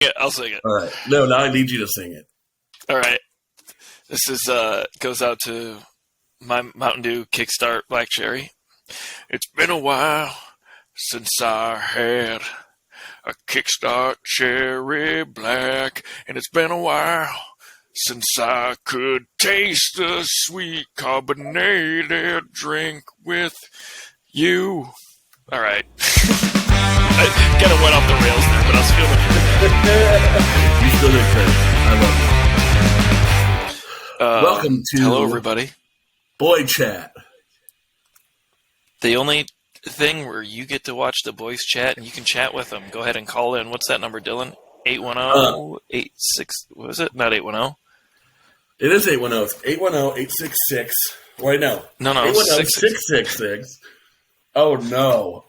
Yeah, I'll sing it. All right. No, now I need you to sing it. All right. This is goes out to my Mountain Dew Kickstart Black Cherry. It's been a while since I had a Kickstart Cherry Black, and it's been a while since I could taste a sweet carbonated drink with you. All right. I kind of went off the rails there, but I was feeling it. You still did great. I love it. Welcome to hello, everybody. Boy Chat. The only thing where you get to watch the boys chat and you can chat with them. Go ahead and call in. What's that number, Dylan? 810-86. What was it? Not 810. It is 810. It's 810-866. Wait, no. No. 810-666. Oh, no.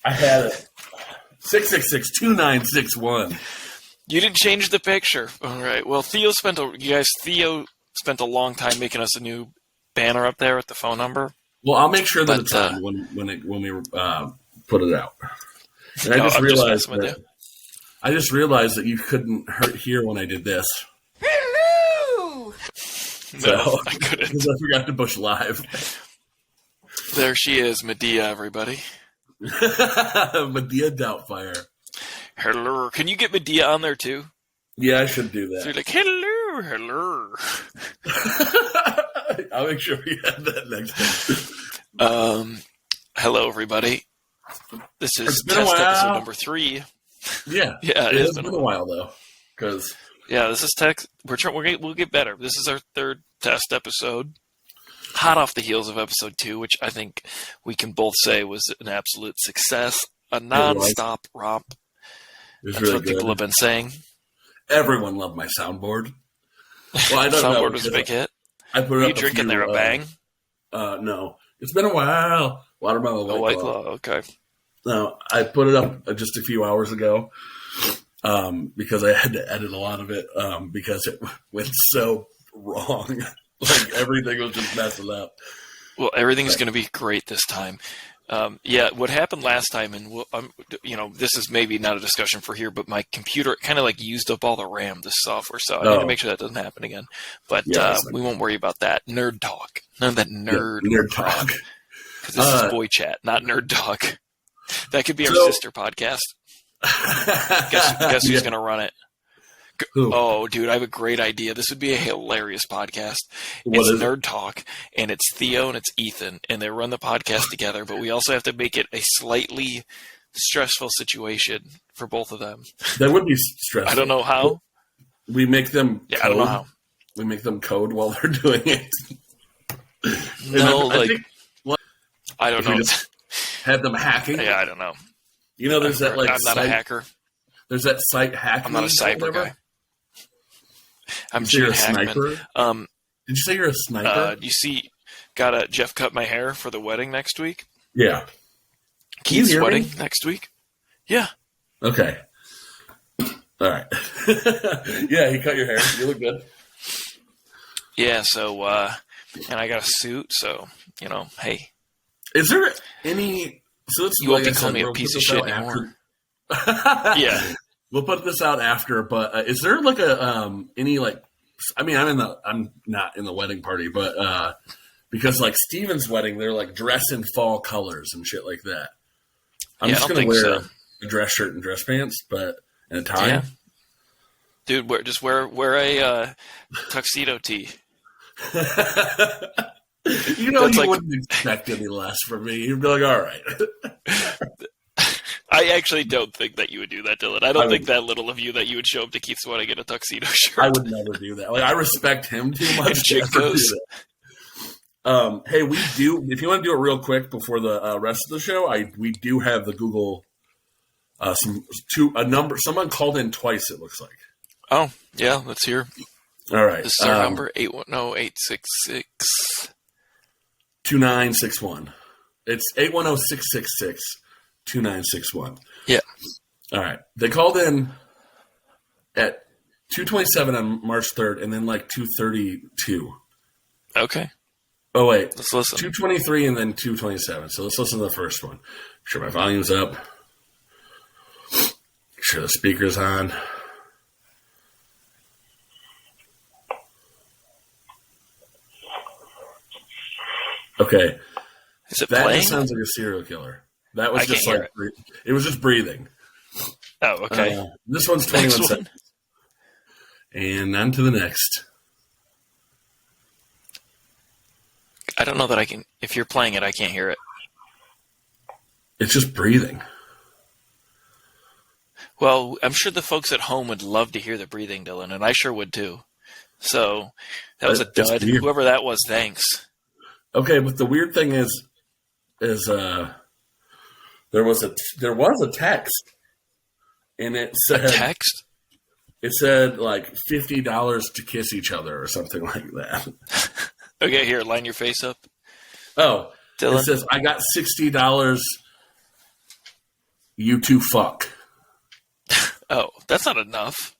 I had it. 666-2961. You didn't change the picture. All right. Well, Theo spent a long time making us a new banner up there with the phone number. Well, I'll make sure that it's on when we put it out. And I just realized that you couldn't hear when I did this. Hello. No, I couldn't. Because I forgot to push live. There she is, Medea, everybody. Medea Doubtfire. Hello. Can you get Medea on there too? Yeah, I should do that. So you're like, hello. I'll make sure we have that next time. Hello, everybody. This is test episode number 3. Yeah. Yeah, it has been a while, though. Yeah, this is text. We'll get better. This is our 3rd test episode. Hot off the heels of episode 2, which I think we can both say was an absolute success. A non-stop romp. That's really what people have been saying. Everyone loved my soundboard. Well, I don't know. Soundboard was a big hit. I put it Were up you drinking there a bang? No. It's been a while. Watermelon White Claw. Okay. No, I put it up just a few hours ago because I had to edit a lot of it because it went so wrong. Like, everything was just messing up. Well, everything's going to be great this time. What happened last time, and this is maybe not a discussion for here, but my computer kind of like used up all the RAM, this software, so I need to make sure that doesn't happen again. But we won't worry about that. Nerd talk. None of that nerd talk. Because this is boy chat, not nerd talk. That could be our sister podcast. Guess who's going to run it? Who? Oh, dude, I have a great idea. This would be a hilarious podcast. It's Nerd Talk, and it's Theo and it's Ethan, and they run the podcast together, but we also have to make it a slightly stressful situation for both of them. That would be stressful. I don't know how. We make them code. I don't know how. We make them code while they're doing it. No, I don't know. Just have them hacking? Yeah, I don't know. You know, there's that I'm not a hacker. There's that site hacking. I'm not a cyber guy. I'm Gene Hackman. Sniper? Did you say you're a sniper? You see, got a Jeff cut my hair for the wedding next week. Yeah. Keith's wedding next week. Yeah. Okay. All right. Yeah, he cut your hair. You look good. Yeah, so, and I got a suit, so, hey. Is there any... So you won't be calling me a piece of shit anymore. Yeah. We'll put this out after, but is there like any like? I mean, I'm not in the wedding party, but because like Steven's wedding, they're like dress in fall colors and shit like that. I'm just gonna wear a dress shirt and dress pants, but and a tie. Yeah. Dude, wear a tuxedo tee. You wouldn't expect any less from me. You'd be like, all right. I actually don't think that you would do that, Dylan. I don't think that little of you that you would show up to Keith's wedding in a tuxedo shirt. I would never do that. Like, I respect him too much. Hey, we do. If you want to do it real quick before the rest of the show, we do have the Google a number. Someone called in twice. It looks like. Oh yeah, let's hear. All right, this is our number 810-866-2961. It's 810-666-2961. Yeah. All right. They called in at 2:27 on March 3rd and then like 2:32. Okay. Oh, wait. Let's listen. 2:23 and then 2:27. So let's listen to the first one. Make sure my volume's up. Make sure the speaker's on. Okay. Is it That playing? just sounds like a serial killer. That was I just can't like hear it was just breathing. Oh, okay. This one's 21 Next one. seconds. And on to the next. I don't know that I can. If you're playing it, I can't hear it. It's just breathing. Well, I'm sure the folks at home would love to hear the breathing, Dylan, and I sure would too. So that was a It's dud. weird. Whoever that was, thanks. Okay, but the weird thing is there was a text, and it said A text? it said like $50 to kiss each other or something like that. Okay, here, line your face up. Oh, Dylan? It says I got $60. You two fuck. Oh, that's not enough.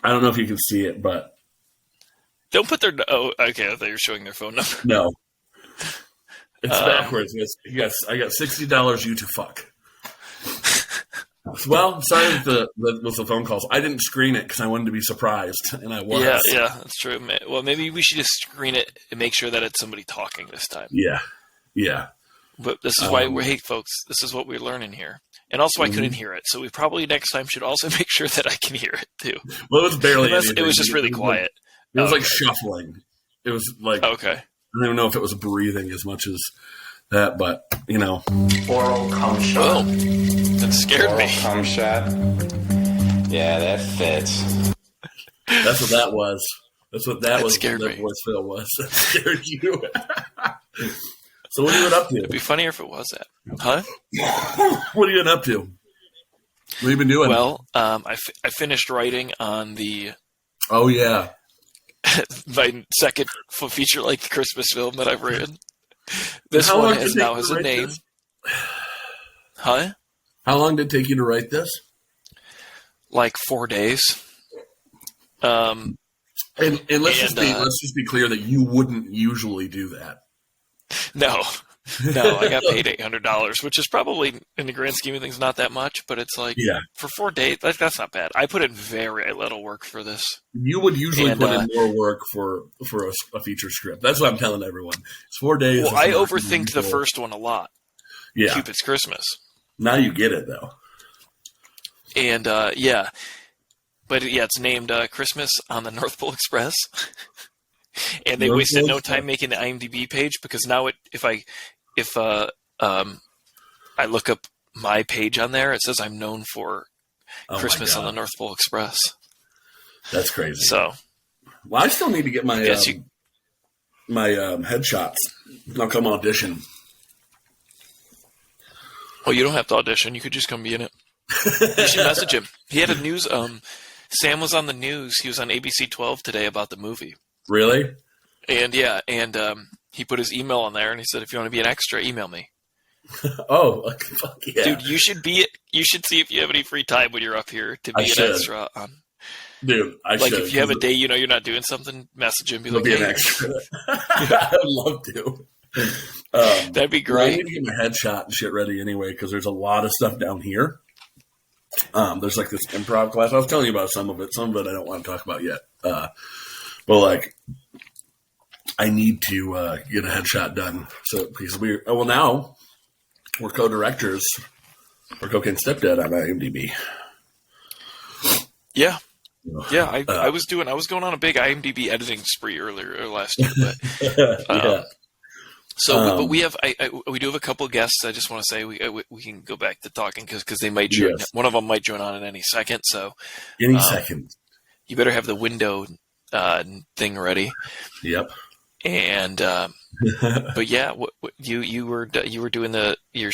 I don't know if you can see it, but Don't put their. Oh, okay. I thought you were showing their phone number. no, it's backwards. Yes, I got $60. You two fuck. Well, sorry that with the phone calls. I didn't screen it because I wanted to be surprised, and I was. Yeah, that's true. Well, maybe we should just screen it and make sure that it's somebody talking this time. Yeah. But this is why hey, folks, this is what we're learning here. And also, I couldn't hear it, so we probably next time should also make sure that I can hear it too. Well, it was barely. It was just really quiet. It was like shuffling. It was like Okay. I don't even know if it was breathing as much as that, but Oral cum shot. Oh, that scared Oral me. cum shot. Yeah, that fits. that's what that was. That's what that was. Scared That me. voicemail was. That scared you. So what are you up to? It'd be funnier if it was that. Huh? What are you up to? What have you been doing? Well, I finished writing on oh yeah. my second full feature-length Christmas film that I've written. This How long one did has it now take has to a write name. this? Huh? How long did it take you to write this? Like 4 days. And let's just be clear that you wouldn't usually do that. No, I got paid $800, which is probably in the grand scheme of things not that much, but it's like for 4 days, that's not bad. I put in very little work for this. You would usually put in more work for a feature script. That's what I'm telling everyone. It's 4 days. Well, I overthinked the first one a lot. Yeah. Cupid's Christmas. Now you get it though. And but it's named Christmas on the North Pole Express. And they wasted no time making the IMDb page because now if I look up my page on there, it says I'm known for Christmas on the North Pole Express. That's crazy. So, well, I still need to get my headshots. I'll come audition. Well, you don't have to audition. You could just come be in it. You should message him. He had a news. Sam was on the news. He was on ABC 12 today about the movie. Really? And he put his email on there, and he said, "If you want to be an extra, email me." Oh, fuck yeah, dude! You should see if you have any free time when you're up here to be an extra. Dude, I should. Like if you have a day, you're not doing something, message him. Be like, be an extra. I would love to. That'd be great. I need to get my headshot and shit ready anyway because there's a lot of stuff down here. There's like this improv class. I was telling you about some of it. Some of it I don't want to talk about yet. But like, I need to get a headshot done. So because now we're co-directors. We're cocaine stepdad on IMDb. Yeah. Yeah, I was going on a big IMDb editing spree earlier last year, but but we have we do have a couple of guests. I just want to say we can go back to talking because they might join. Yes. One of them might join on in any second. So any second, you better have the window thing ready. Yep. And but yeah, you were doing your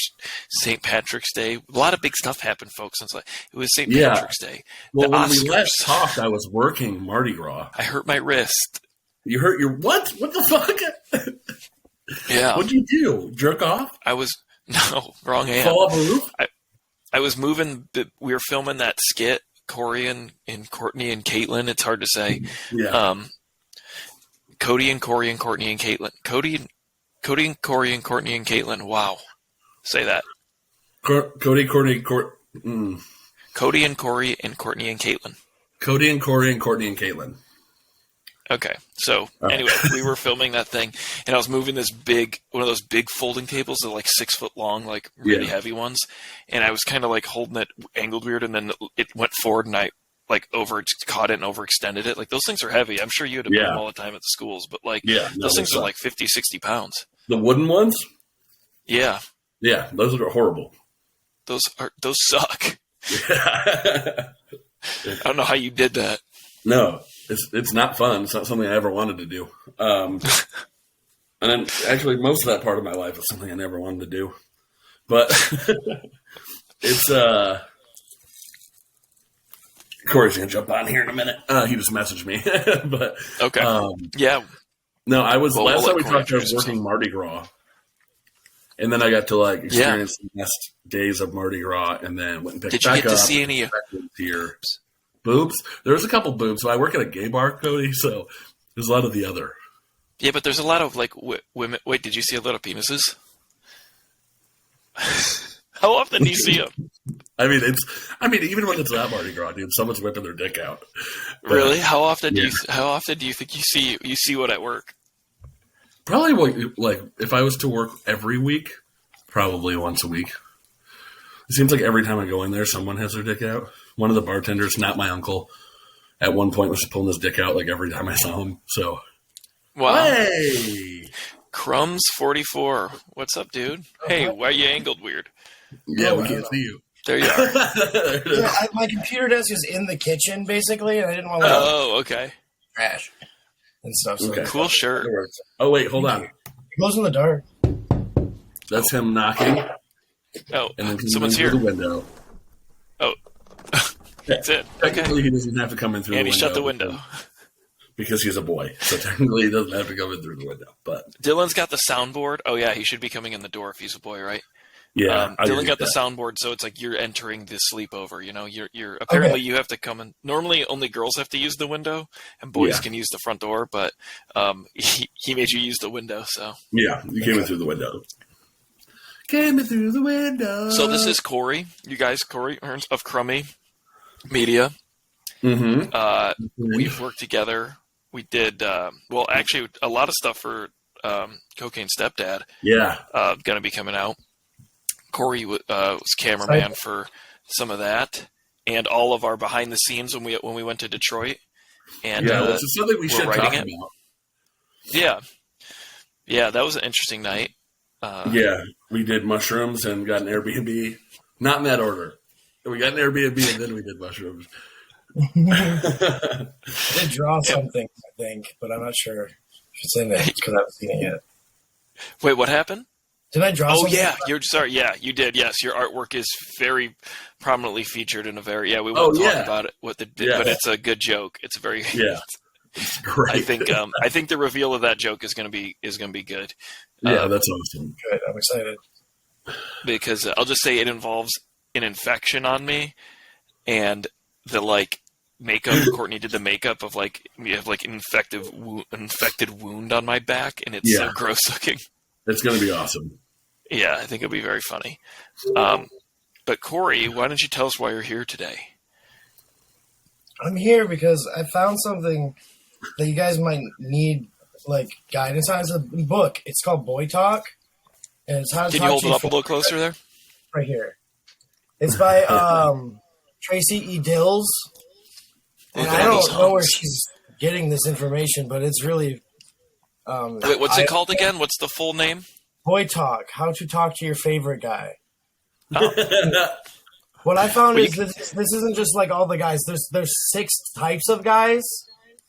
St. Patrick's Day. A lot of big stuff happened, folks. Since it was St. Patrick's Day. Well, when we last talked, I was working Mardi Gras. I hurt my wrist. You hurt your what? What the fuck? Yeah. What'd you do? Jerk off? Wrong hand. Fall off a roof? I was moving. We were filming that skit. Cory and Courtney and Caitlin. It's hard to say. Yeah. Cody and Cory and Courtney and Caitlin. Cody and Cory and Courtney and Caitlin. Wow. Say that. Cody, Courtney, Cody and Cory and Courtney and Caitlin. Cody and Cory and Courtney and Caitlin. Okay, so anyway, we were filming that thing, and I was moving one of those big folding tables, they're like 6 foot long, like really heavy ones, and I was kind of like holding it angled weird, and then it went forward, and I like caught it and overextended it. Like those things are heavy. I'm sure you had to move them all the time at the schools, but like those things are like 50, 60 pounds. The wooden ones? Yeah. Yeah, those are horrible. Those suck. I don't know how you did that. No, it's not fun. It's not something I ever wanted to do. And then actually most of that part of my life is something I never wanted to do. But it's Corey's gonna jump on here in a minute. He just messaged me. But okay. Yeah. No, last time we talked, I was working Mardi Gras. And then I got to like experience the best days of Mardi Gras, and then went and picked back up. Did you get to see any here? Boobs? There was a couple boobs. So I work at a gay bar, Cody, so there's a lot of the other. Yeah, but there's a lot of like women. Wait, did you see a lot of penises? How often do you see them? I mean, even when it's not Mardi Gras, dude, someone's whipping their dick out. But, really? How often do you think you see what at work? Probably like if I was to work every week, probably once a week. It seems like every time I go in there, someone has their dick out. One of the bartenders, not my uncle, at one point was pulling his dick out like every time I saw him. So, wow. Hey, Crumbs 44. What's up, dude? Hey, why are you angled weird? Yeah, we can't see you. There you are. My computer desk is in the kitchen, basically, and I didn't want to. Oh, okay. Trash and stuff. So cool shirt. Oh wait, hold on. It glows in the dark. That's him knocking. Oh, and then someone's here. Through the window. Oh, that's it. Technically, he doesn't have to come in through the window. And he shut the window. Because he's a boy. So technically, he doesn't have to come in through the window. But Dylan's got the soundboard. Oh, yeah, he should be coming in the door if he's a boy, right? Yeah. Dylan got the soundboard, so it's like you're entering the sleepover. You know, you're apparently you have to come in. Normally, only girls have to use the window, and boys can use the front door. But he made you use the window, so yeah, you came in through the window. Came in through the window. So this is Cory. You guys, Cory Hearns of Crummy Media. Mm-hmm. We've worked together. We did actually a lot of stuff for Cocaine Stepdad. Yeah, going to be coming out. Cory was cameraman for some of that, and all of our behind the scenes when we went to Detroit. And which is something we should talk about. Yeah, that was an interesting night. We did mushrooms and got an Airbnb. Not in that order. We got an Airbnb and then we did mushrooms. I did draw something, I think, but I'm not sure if it's in it because I haven't seen it yet. Wait, what happened? Did I draw something? Yeah, you're sorry. Yeah, you did. Yes, your artwork is very prominently featured in a very we won't talk about it. But it's a good joke. It's a very it's great. I think the reveal of that joke is going to be good. Yeah, that's awesome. Good. I'm excited because I'll just say it involves an infection on me, and the makeup. Courtney did the makeup of we have an infected wound on my back, and it's so gross looking. It's going to be awesome. Yeah, I think it'll be very funny. But Cory, why don't you tell us why you're here today? I'm here because I found something that you guys might need guidance on. It's a book. It's called Boy Talk, and it's how to Can talk you hold to it your up a little closer there? Right here. It's by Tracy E. Dills. And I don't know where she's getting this information, but it's really... Wait, what's it called again? What's the full name? Boy Talk, how to talk to your favorite guy. Oh. What I found is this isn't just like all the guys. There's 6 types of guys.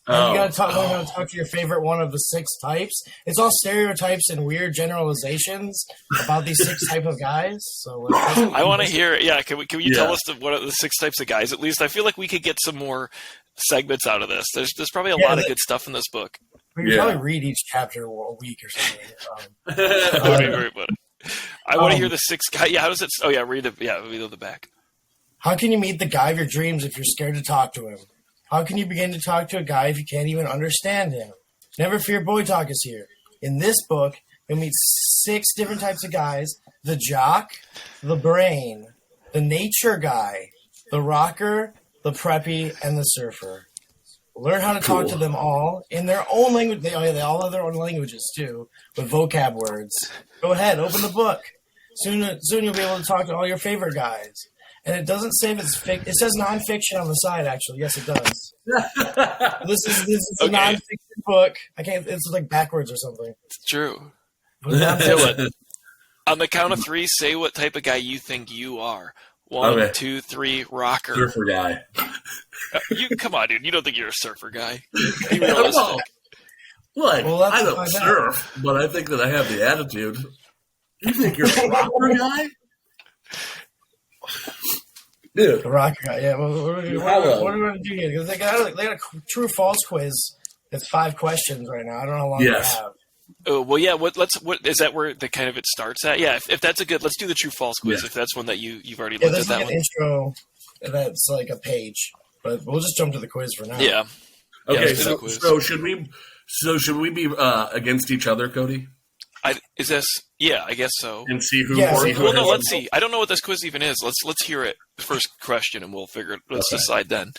And you gotta talk to your favorite one of the 6 types. It's all stereotypes and weird generalizations about these 6 type of guys. So I want to hear. Yeah, can you tell us what are the 6 types of guys? At least I feel like we could get some more segments out of this. There's probably a lot of good stuff in this book. We could probably read each chapter a week or something. Very funny. I want to hear the 6 guys. Yeah, how does it? Oh yeah, read the back. How can you meet the guy of your dreams if you're scared to talk to him? How can you begin to talk to a guy if you can't even understand him? Never fear, Boy Talk is here. In this book, you'll meet 6 different types of guys: the jock, the brain, the nature guy, the rocker, the preppy, and the surfer. Learn how to talk to them all in their own language. They all have their own languages, too, with vocab words. Go ahead, open the book. Soon you'll be able to talk to all your favorite guys. And it doesn't say if it's fiction. It says nonfiction on the side, actually. Yes, it does. This is a nonfiction book. I can't. It's like backwards or something. It's true. Say what? On the count of 3, say what type of guy you think you are. 1, 2, 3, rocker. Surfer guy. Come on, dude. You don't think you're a surfer guy? Be realistic. I don't surf, but I think that I have the attitude. You think you're a rocker guy? Dude. The rocker guy, yeah. Well, what are we going to do here? Because they got a true-false quiz. It's 5 questions right now. I don't know how long they have. Oh, well, yeah. What is that where the kind of it starts at? Yeah, if that's a good, let's do the true false quiz. Yeah. If that's one that you've already looked at that like one. Intro that's like a page, but we'll just jump to the quiz for now. Yeah. Okay. So should we be against each other, Cody? Is this? Yeah, I guess so. And see who. Well, no. Let's see. I don't know what this quiz even is. Let's hear it. The first question, and we'll figure it. Let's decide then.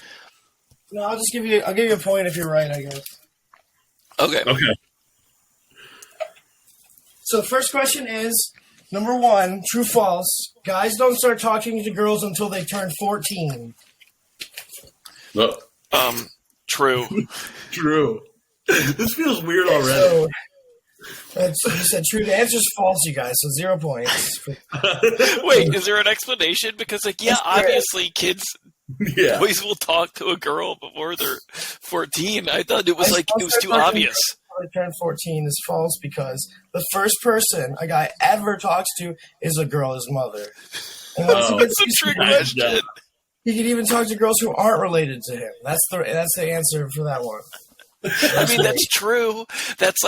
No, I'll give you a point if you're right, I guess. Okay. So the first question is, number 1, true false. Guys don't start talking to girls until they turn 14. True. True. This feels weird already. So, you said true. The answer's false, you guys, so 0 points. Wait, is there an explanation? Because, obviously kids, boys will talk to a girl before they're 14. I thought it was too obvious. They turn 14 is false because the first person a guy ever talks to is a girl, his mother. And that's a trick question. He can even talk to girls who aren't related to him. That's the answer for that one. I mean, that's true. That's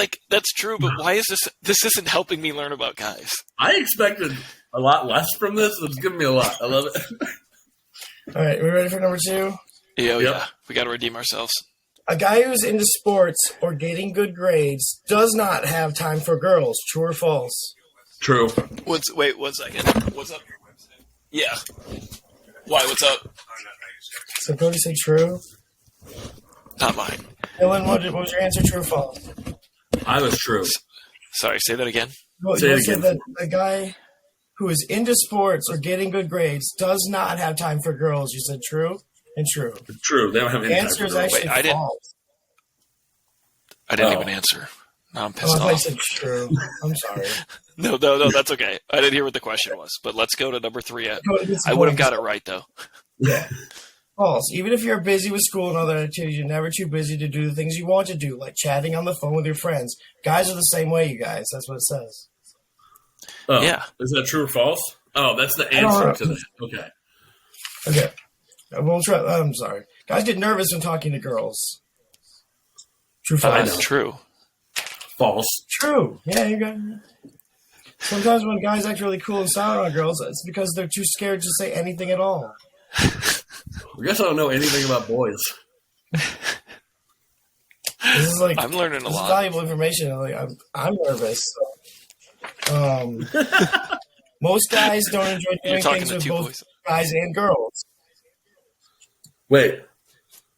true. But why is this isn't helping me learn about guys? I expected a lot less from this. It's giving me a lot. I love it. All right, we ready for number 2? Yeah. We got to redeem ourselves. A guy who's into sports or getting good grades does not have time for girls. True or false? True. Wait 1 second. What's up? Yeah. Why? What's up? So Cody said true. Not mine. Dylan, what was your answer? True or false? I was true. Sorry, say that again. Well, you said that a guy who is into sports or getting good grades does not have time for girls. You said true and true. True. They don't have any time for girls. The answer is actually false. I didn't even answer. Now I'm pissed off. I said true. I'm sorry. No, that's okay. I didn't hear what the question was, but let's go to number 3. I would have got it right, though. Yeah. False. Even if you're busy with school and other activities, you're never too busy to do the things you want to do, like chatting on the phone with your friends. Guys are the same way, you guys. That's what it says. Oh, yeah. Is that true or false? Oh, that's the answer to that. Okay. We'll try. I'm sorry. Guys get nervous when talking to girls. True, false? True. False. True. Yeah, you got it. Sometimes when guys act really cool and silent on girls, it's because they're too scared to say anything at all. I guess I don't know anything about boys. This is I'm learning a lot. This is valuable information. I'm nervous. Most guys don't enjoy doing things with both guys and girls. Wait,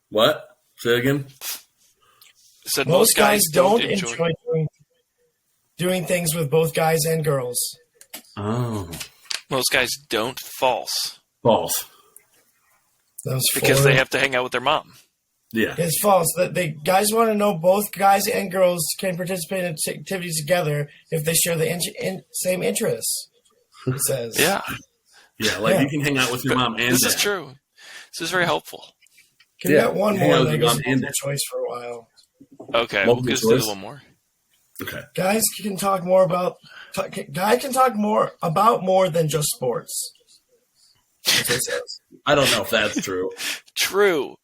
what? Say it again. Said most guys don't enjoy doing things with both guys and girls. Oh. Most guys don't. False. False. Because they have to hang out with their mom. Yeah. It's false. Guys want to know both guys and girls can participate in activities together if they share the same interests, it says. Yeah. Yeah, you can hang out with your mom and This dad. is true. This is very helpful. Can we get one more and then go multiple choice for a while? Okay, we'll just do one more. Okay. Guys can talk more about more than just sports. That's what it says. I don't know if that's true. True.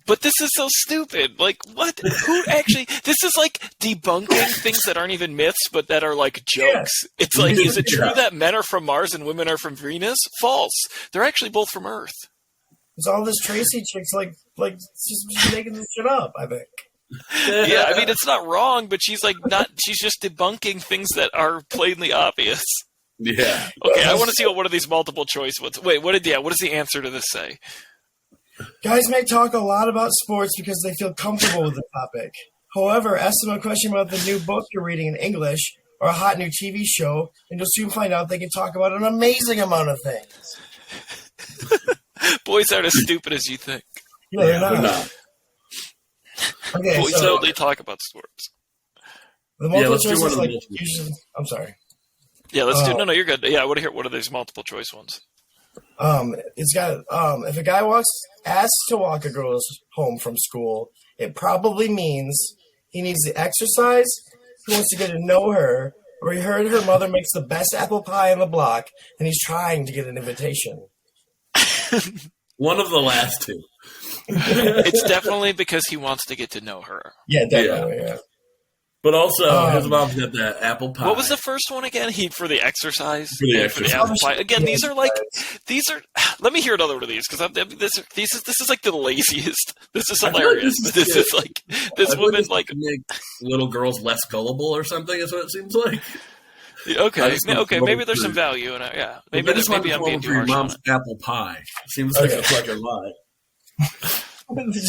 But this is so stupid. Like, what? Who actually... This is like debunking things that aren't even myths, but that are like jokes. Yeah. It's like, is it true that men are from Mars and women are from Venus? False. They're actually both from Earth. It's all this Tracy chick's like she's making this shit up, I think. Yeah, I mean, it's not wrong, but she's just debunking things that are plainly obvious. Yeah. Okay, I want to see what one of these multiple choice ones. Wait, what does the answer to this say? Guys may talk a lot about sports because they feel comfortable with the topic. However, ask them a question about the new book you're reading in English or a hot new TV show, and you'll soon find out they can talk about an amazing amount of things. Boys aren't as stupid as you think. Yeah, they're not. Okay, Boys so only talk about sports. the multiple let's do choice one is of the like multiple. usually. I'm sorry. Yeah, let's do. No, you're good. Yeah, I want to hear what are these multiple choice ones. It's got if a guy asks to walk a girl home from school, it probably means he needs the exercise, he wants to get to know her, or he heard her mother makes the best apple pie on the block, and he's trying to get an invitation. One of the last two. It's definitely because he wants to get to know her. Yeah, definitely. Yeah. But also, his mom's got that apple pie. What was the first one again? He for the exercise. For the exercise. apple pie. Again, these are. Let me hear another one of these because this is like the laziest. This is hilarious. This is like this woman like make little girls less gullible or something. Is what it seems like. Okay, maybe there's some value in it. Yeah, maybe I'm being too your harsh mom's on it. apple pie. Seems like a fucking lie.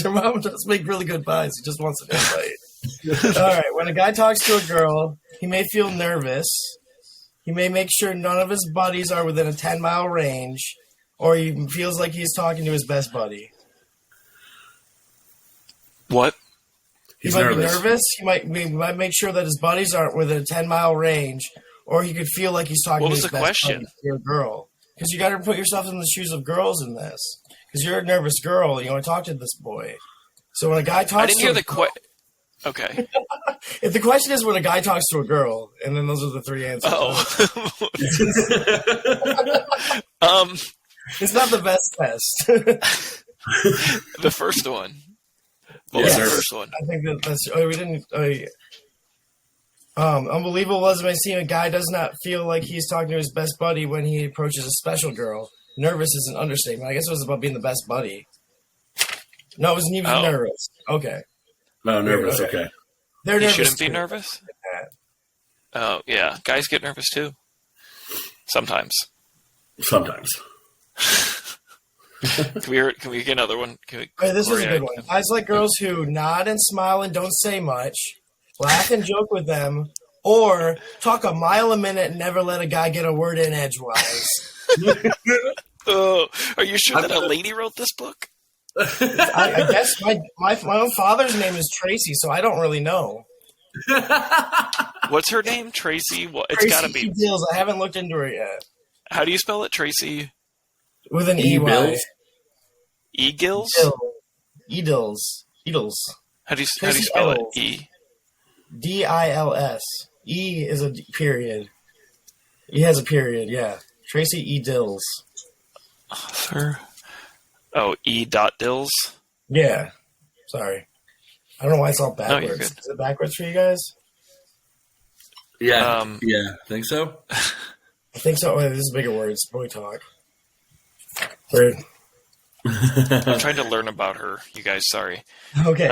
Your mom does make really good pies. He just wants an invite. All right. When a guy talks to a girl, he may feel nervous. He may make sure none of his buddies are within a 10-mile range, or he feels like he's talking to his best buddy. What? He might be nervous. He might make sure that his buddies aren't within a 10-mile range, or he could feel like he's talking to his best buddy, to a girl. Because you got to put yourself in the shoes of girls in this. Because you're a nervous girl, you want to talk to this boy. So when a guy talks, I didn't hear the question. Okay. If the question is when a guy talks to a girl, and then those are the three answers. It's not the best test. The first one. What was the first one? I think that's. We didn't. Unbelievable was when I see a guy does not feel like he's talking to his best buddy when he approaches a special girl. Nervous is an understatement. I guess it was about being the best buddy. No, it was even nervous. Okay. No, nervous. Okay. They're nervous. You shouldn't be nervous. Oh yeah, guys get nervous too. Sometimes. Sometimes. Can we get another one? This is a good one. Guys like girls who nod and smile and don't say much, laugh and joke with them, or talk a mile a minute and never let a guy get a word in edgewise. Oh, are you sure that a lady wrote this book? I guess my own father's name is Tracy, so I don't really know. What's her name? Tracy? Well, it's got to be. Deals. I haven't looked into it yet. How do you spell it? Tracy? With an E-Y. E-Gills? Edils. How do you spell it? E? D-I-L-S. E is a period. E has a period, yeah. Tracy E. Dills. Author. Oh, E. Dills? Yeah. Sorry. I don't know why it's all backwards. No, you're good. Is it backwards for you guys? Yeah. Think so? I think so. This is bigger words. Boy talk. Weird. I'm trying to learn about her, you guys. Sorry. Okay.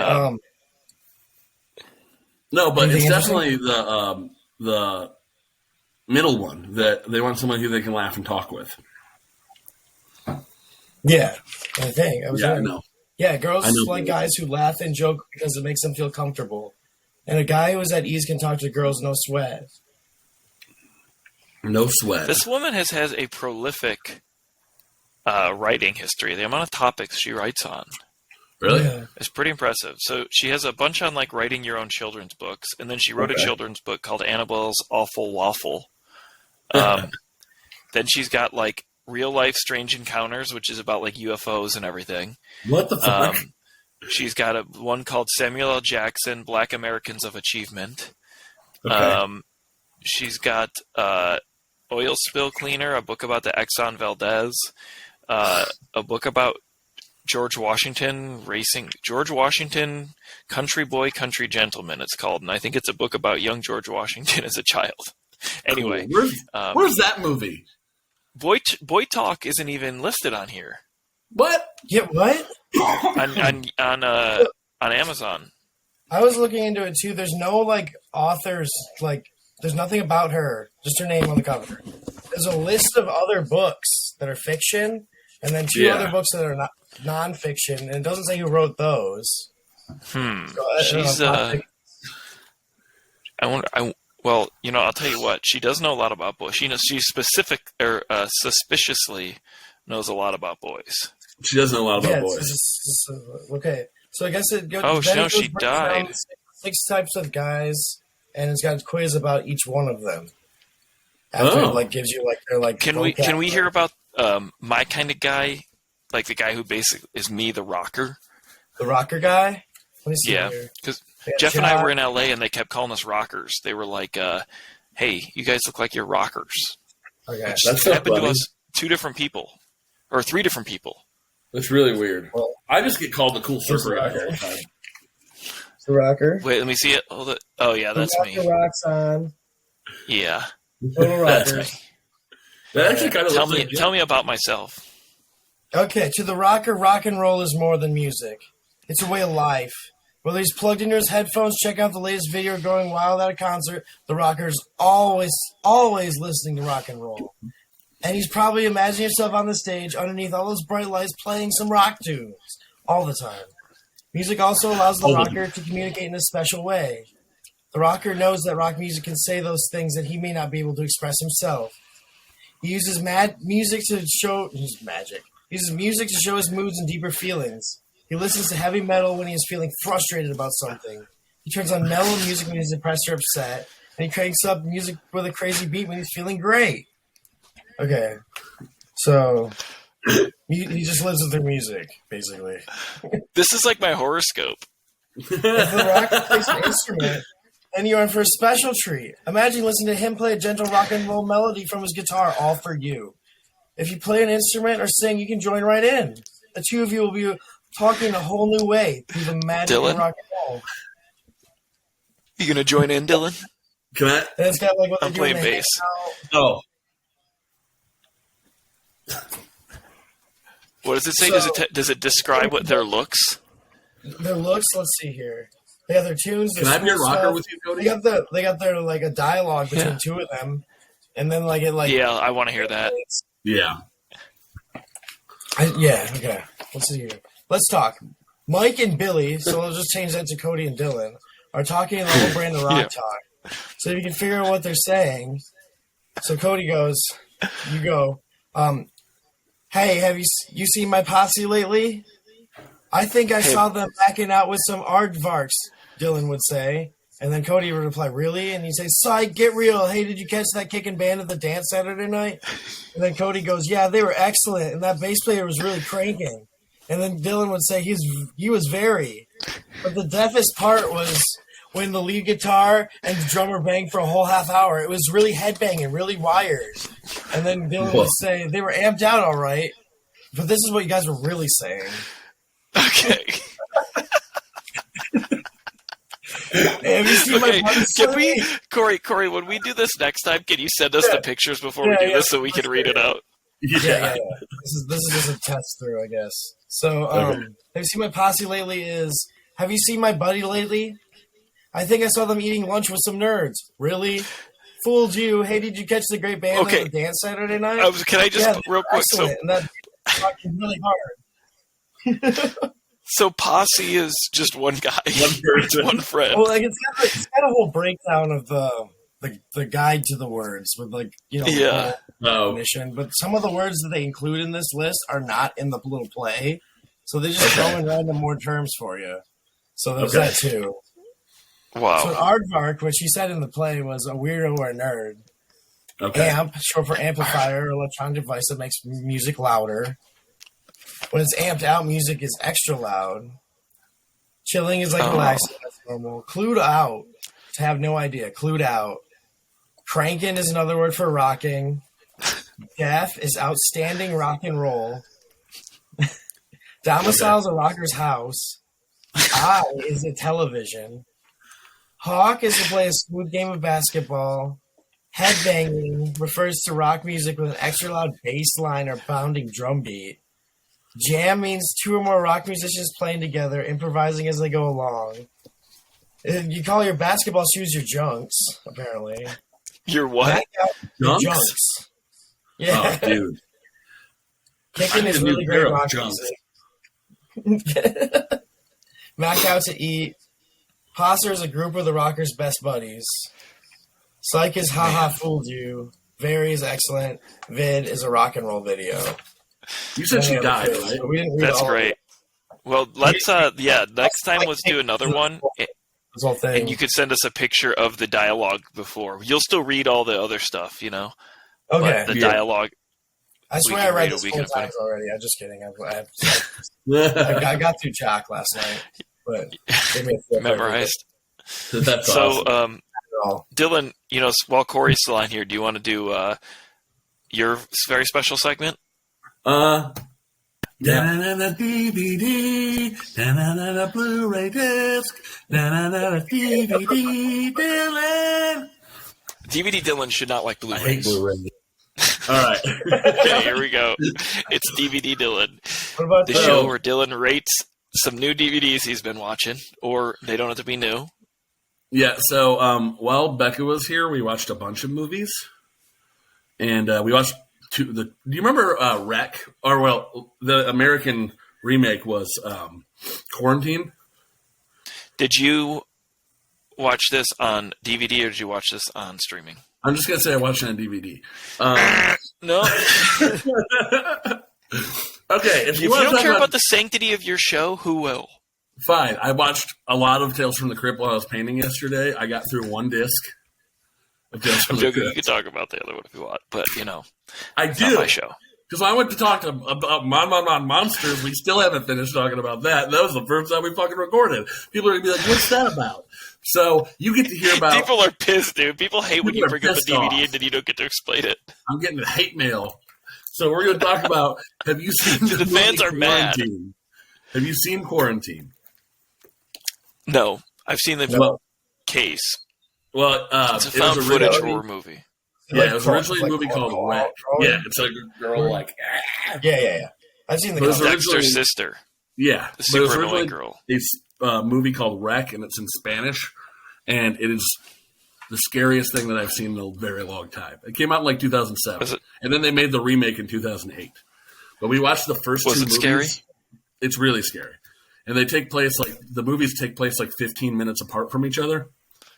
No, but it's definitely the middle one that they want someone who they can laugh and talk with. Yeah, I think. I know. Yeah, girls like guys who laugh and joke because it makes them feel comfortable. And a guy who is at ease can talk to girls no sweat. No sweat. This woman has a prolific writing history. The amount of topics she writes on. Really? Yeah. It's pretty impressive. So she has a bunch on like writing your own children's books, and then she wrote a children's book called Annabelle's Awful Waffle. Then she's got like Real Life Strange Encounters, which is about like UFOs and everything. What the fuck? She's got one called Samuel L. Jackson, Black Americans of Achievement. Okay. She's got Oil Spill Cleaner, a book about the Exxon Valdez, a book about George Washington, Country Boy, Country Gentleman, it's called. And I think it's a book about young George Washington as a child. Anyway. Cool. Where's that movie? Boy Talk isn't even listed on here. What? Yeah, what? On Amazon. I was looking into it too. There's no like authors like There's nothing about her, just her name on the cover. There's a list of other books that are fiction, and then 2 other books that are not nonfiction, and it doesn't say who wrote those. So She's well, I'll tell you what. She does know a lot about boys. She suspiciously knows a lot about boys. She does know a lot about boys. Okay, so I guess it goes. Oh no, she died. 6 types of guys, and it's got a quiz about each one of them. After it gives you their Can we hear about my kind of guy, like the guy who basically is me, the rocker? The rocker guy. Let me see. Yeah, because Jeff and I were in LA, and they kept calling us rockers. They were like, "Hey, you guys look like you're rockers." Okay, that's happened to us 2 different people, or 3 different people. That's really weird. Well, I just get called the cool surfer guy all the time. The rocker. Wait, let me see it. Hold it. Oh yeah, that's me. Rocks on. Yeah, that's me. That actually kind of tell me about myself. Okay, to the rocker, rock and roll is more than music. It's a way of life. Whether he's plugged into his headphones, checking out the latest video, or going wild at a concert, the rocker's always listening to rock and roll. And he's probably imagining himself on the stage underneath all those bright lights playing some rock tunes all the time. Music also allows the rocker to communicate in a special way. The rocker knows that rock music can say those things that he may not be able to express himself. He uses music to show his magic. He uses music to show his moods and deeper feelings. He listens to heavy metal when he is feeling frustrated about something. He turns on mellow music when he's depressed or upset. And he cranks up music with a crazy beat when he's feeling great. Okay. So he just lives with their music, basically. This is like my horoscope. If the rocker plays an instrument, then you're in for a special treat. Imagine listening to him play a gentle rock and roll melody from his guitar, all for you. If you play an instrument or sing, you can join right in. The 2 of you will be talking in a whole new way through the magic of rock and roll. You gonna join in, Dylan? Can I? And it's got what I'm playing bass. Oh. What does it say? Does it describe what their looks? Their looks. Let's see here. They got their tunes. Can I be a rocker with you, Cody? They got their a dialogue between 2 of them, and then Yeah, I want to hear that. Yeah. Okay. Let's see here. Let's talk. Mike and Billy, so I'll just change that to Cody and Dylan, are talking in the whole brand of rock talk. So if you can figure out what they're saying. So Cody goes, you go, hey, have you seen my posse lately? I think I saw them backing out with some aardvarks, Dylan would say. And then Cody would reply, really? And he'd say, psych, get real. Hey, did you catch that kicking band at the dance Saturday night? And then Cody goes, yeah, they were excellent. And that bass player was really cranking. And then Dylan would say, he was very. But the deafest part was when the lead guitar and the drummer banged for a whole half hour. It was really headbanging, really wired. And then Dylan would say, they were amped out all right. But this is what you guys were really saying. Okay. Have you seen my can we, Cory, when we do this next time, can you send us the pictures before we do this so we can read it out? Yeah. This is just a test through, I guess. So, have you seen my posse lately? Have you seen my buddy lately? I think I saw them eating lunch with some nerds. Really? Fooled you. Hey, did you catch the great band at the dance Saturday night? Can I just real quick? So, and that fucking really hard. So posse is just one guy, one friend. Well, it's got a whole breakdown of the guide to the words with definition. But some of the words that they include in this list are not in the little play, so they just throw in random more terms for you. So there's that too. Wow. So aardvark, which he said in the play, was a weirdo or a nerd. Okay. Amp, short for amplifier, or electronic device that makes music louder. When it's amped out, music is extra loud. Chilling is like relaxing. That's normal. Clued out, to have no idea. Clued out. Cranking is another word for rocking. Deaf is outstanding rock and roll. Domicile is a rocker's house. Eye is a television. Hawk is to play a smooth game of basketball. Headbanging refers to rock music with an extra loud bass line or bounding drum beat. Jam means 2 or more rock musicians playing together, improvising as they go along. You call your basketball shoes your junks, apparently. Your what? Junks? Junks. Yeah. Oh, dude. Kicking is really great rock music. Mac Out to Eat. Posser is a group of the Rockers' best buddies. Psych is Haha Fooled You. Very is excellent. Vid is a rock and roll video. You said she died, right? We didn't read That's all great. Well, let's next time let's do another one. This whole thing. And you could send us a picture of the dialogue before. You'll still read all the other stuff, you know. Okay. But the dialogue. I swear I read this 4 times already. I'm just kidding. I got through Jack last night, but gave me a memorized. That's so, awesome. Dylan, you know, while Cory's still on here, do you want to do your very special segment? DVD, Blu-ray disc, DVD, Dylan. DVD Dylan should not like Blu-rays. I hate Blu-ray. All right. Okay, here we go. It's DVD Dylan. What about the show where Dylan rates some new DVDs he's been watching, or they don't have to be new. Yeah, so while Becca was here, we watched a bunch of movies. And we watched do you remember Wreck? Or, well, the American remake was Quarantine. Did you watch this on DVD, or did you watch this on streaming? I'm just going to say I watched it on DVD. No. Okay, if you don't care about the sanctity of your show, who will? Fine. I watched a lot of Tales from the Crypt while I was painting yesterday. I got through one disc of Tales from the Crypt. You can talk about the other one if you want, but, you know, I it's do. not my show. Because I went to talk about Monsters. We still haven't finished talking about that. That was the first time we fucking recorded. People are going to be like, what's that about? So you get to hear about... People are pissed, dude. People hate when you bring up a DVD and then you don't get to explain it. I'm getting the hate mail. So we're going to talk about, have you seen the fans are mad. Have you seen Quarantine? No. I've seen the case. Well, it's a found footage horror movie. Yeah, it was originally a movie called Wreck. Yeah, it's like a girl like... Yeah. I've seen the Dexter's sister. Yeah. The super annoying girl. It's a movie called Wreck, and it's in Spanish. And it is the scariest thing that I've seen in a very long time. It came out in like 2007. And then they made the remake in 2008. But we watched the first two movies. Was it scary? It's really scary. And they take place the movies take place like 15 minutes apart from each other.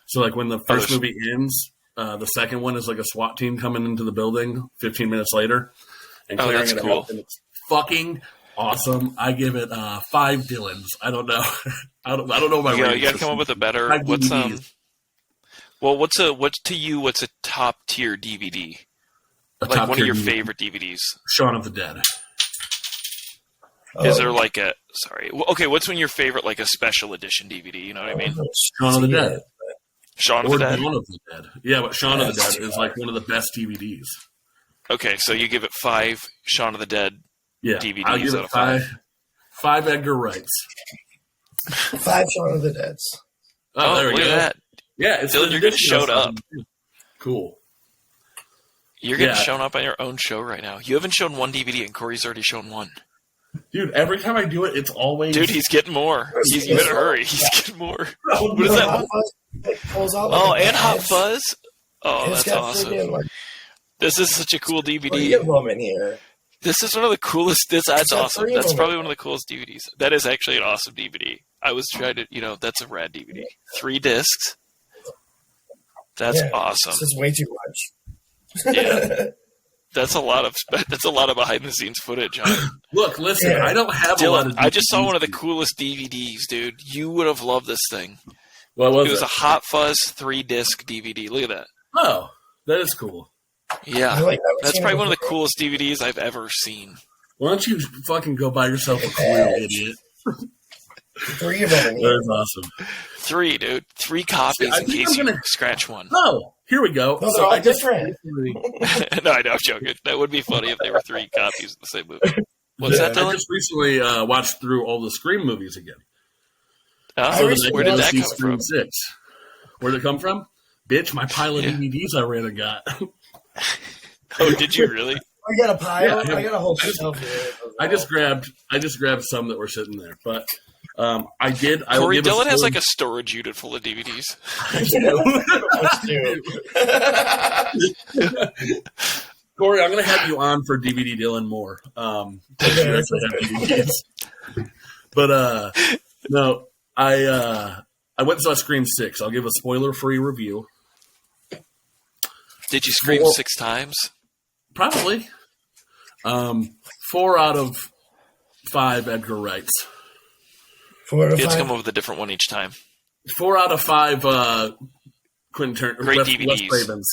So like when the first movie ends, the second one is like a SWAT team coming into the building 15 minutes later and clearing it out. And it's fucking awesome. I give it 5 Dylans. I don't know. I don't know my rating. You got to come up with a better. What's a top tier DVD? Like one of your favorite DVDs? Shaun of the Dead. Is there like a okay? What's one of your favorite like a special edition DVD? You know what I mean? Shaun of the Dead. Shaun of the Dead. Shaun of the Dead. Yeah, but Shaun of the Dead is like one of the best DVDs. Okay, so you give it 5 Shaun of the Dead DVDs I'll give it out of 5. 5 Edgar Wrights. 5 Shaun of the Deads. Oh, there we go. Look at that. Yeah, it's Dylan, you're getting showed up. Cool. You're getting shown up on your own show right now. You haven't shown one DVD, and Cory's already shown one. Dude, every time I do it, it's always... Dude, he's getting more. You better hurry. He's getting more. What is that? And Hot Fuzz? Oh, that's awesome. This is such a cool DVD. Woman here. This is one of the coolest... That's awesome. That's probably one of the coolest DVDs. That is actually an awesome DVD. I was trying to... that's a rad DVD. 3 discs. That's awesome. This is way too much. Yeah. That's a lot of behind the scenes footage on it. Look, listen, I don't have Dylan, a lot of DVDs. I just saw one of the coolest DVDs, dude. You would have loved this thing. What was it? It was a Hot Fuzz 3-disc DVD. Look at that. Oh, that is cool. Yeah. That's probably one of the coolest DVDs I've ever seen. Why don't you fucking go buy yourself a cool idiot? 3 of them. That is awesome. 3, dude. 3 copies in case you scratch one. Oh, here we go. No, they're all different. No, I know, I'm joking. That would be funny if they were 3 copies of the same movie. What's that, Dylan? I just recently watched through all the Scream movies again. Where did that come from? 6. Where did it come from? Bitch, my pile of DVDs I ran and got. Oh, did you really? I got a pile. I got a whole shelf here. I just grabbed some that were sitting there, but I did. I Corey, Dylan has like a storage unit full of DVDs. Corey, I'm going to have you on for DVD Dylan more. But no, I went and saw Scream 6. I'll give a spoiler-free review. Did you scream 6 times? Probably. 4 out of 5 Edgar Wrights. 4 out of You have 5. to come up with a different one each time. 4 out of 5 Quentin Great Wes DVDs. Cravens.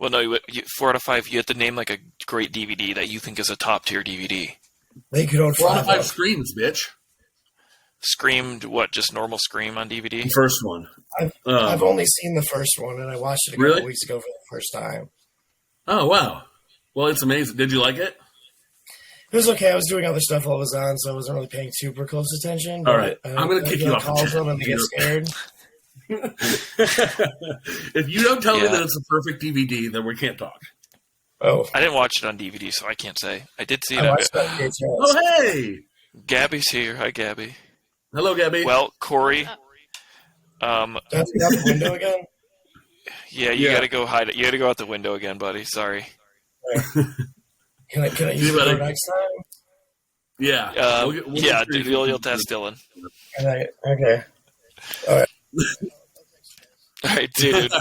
Well, no, 4 out of 5. You have to name like a great DVD that you think is a top tier DVD. They could own 4 out of 5 5. Screams, bitch. Screamed what? Just normal Scream on DVD? The first one. I've only seen the first one, and I watched it a couple weeks ago for the first time. Oh, wow. Well, it's amazing. Did you like it? It was okay. I was doing other stuff while it was on, so I wasn't really paying super close attention. All right. I'm going to kick you off. Calls them and they get scared. If you don't tell me that it's a perfect DVD, then we can't talk. Oh, I didn't watch it on DVD, so I can't say. I did see it. Oh, hey! Gabby's here. Hi, Gabby. Hello, Gabby. Well, Corey. Did I out the window again? Yeah, you got to go hide it. You got to go out the window again, buddy. Sorry. Can I use it next time? Yeah. Dude, you'll test Dylan. Okay. All right. All right, dude.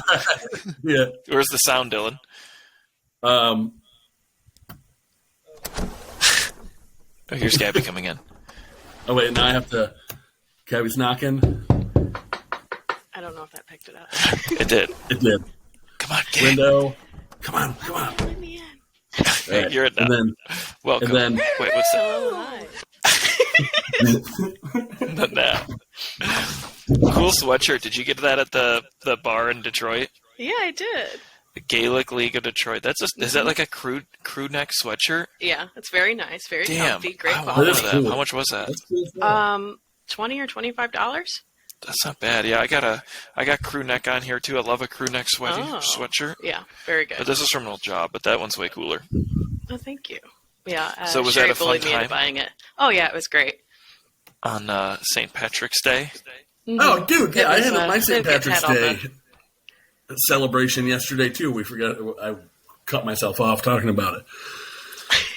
Yeah. Where's the sound, Dylan? Oh, here's Gabby coming in. Oh, wait, now I have to... Gabby's knocking. I don't know if that picked it up. It did. It did. Come on, Gabby. Window. Come on. Let me in. Hey, you're in now. And then... Welcome. And then, wait, what's that? Oh, Now. Cool sweatshirt. Did you get that at the bar in Detroit? yeah, I did. The Gaelic League of Detroit. Is that like a crew neck sweatshirt? Yeah, it's very nice, very Damn, comfy, great I want quality. that. Cool. How much was that? $20 or $25. That's not bad. Yeah, I got crew neck on here too. I love a crew neck sweatshirt. Yeah, very good. But this is from an old job, but that one's way cooler. Oh, thank you. Yeah, So was Sherry that a fun bullied me into time? buying it. Oh yeah, it was great. On St. Patrick's Day. Mm-hmm. Oh, dude, yeah, I was, had my St. Cynthia Patrick's had all Day celebration yesterday, too. We forgot. I cut myself off talking about it.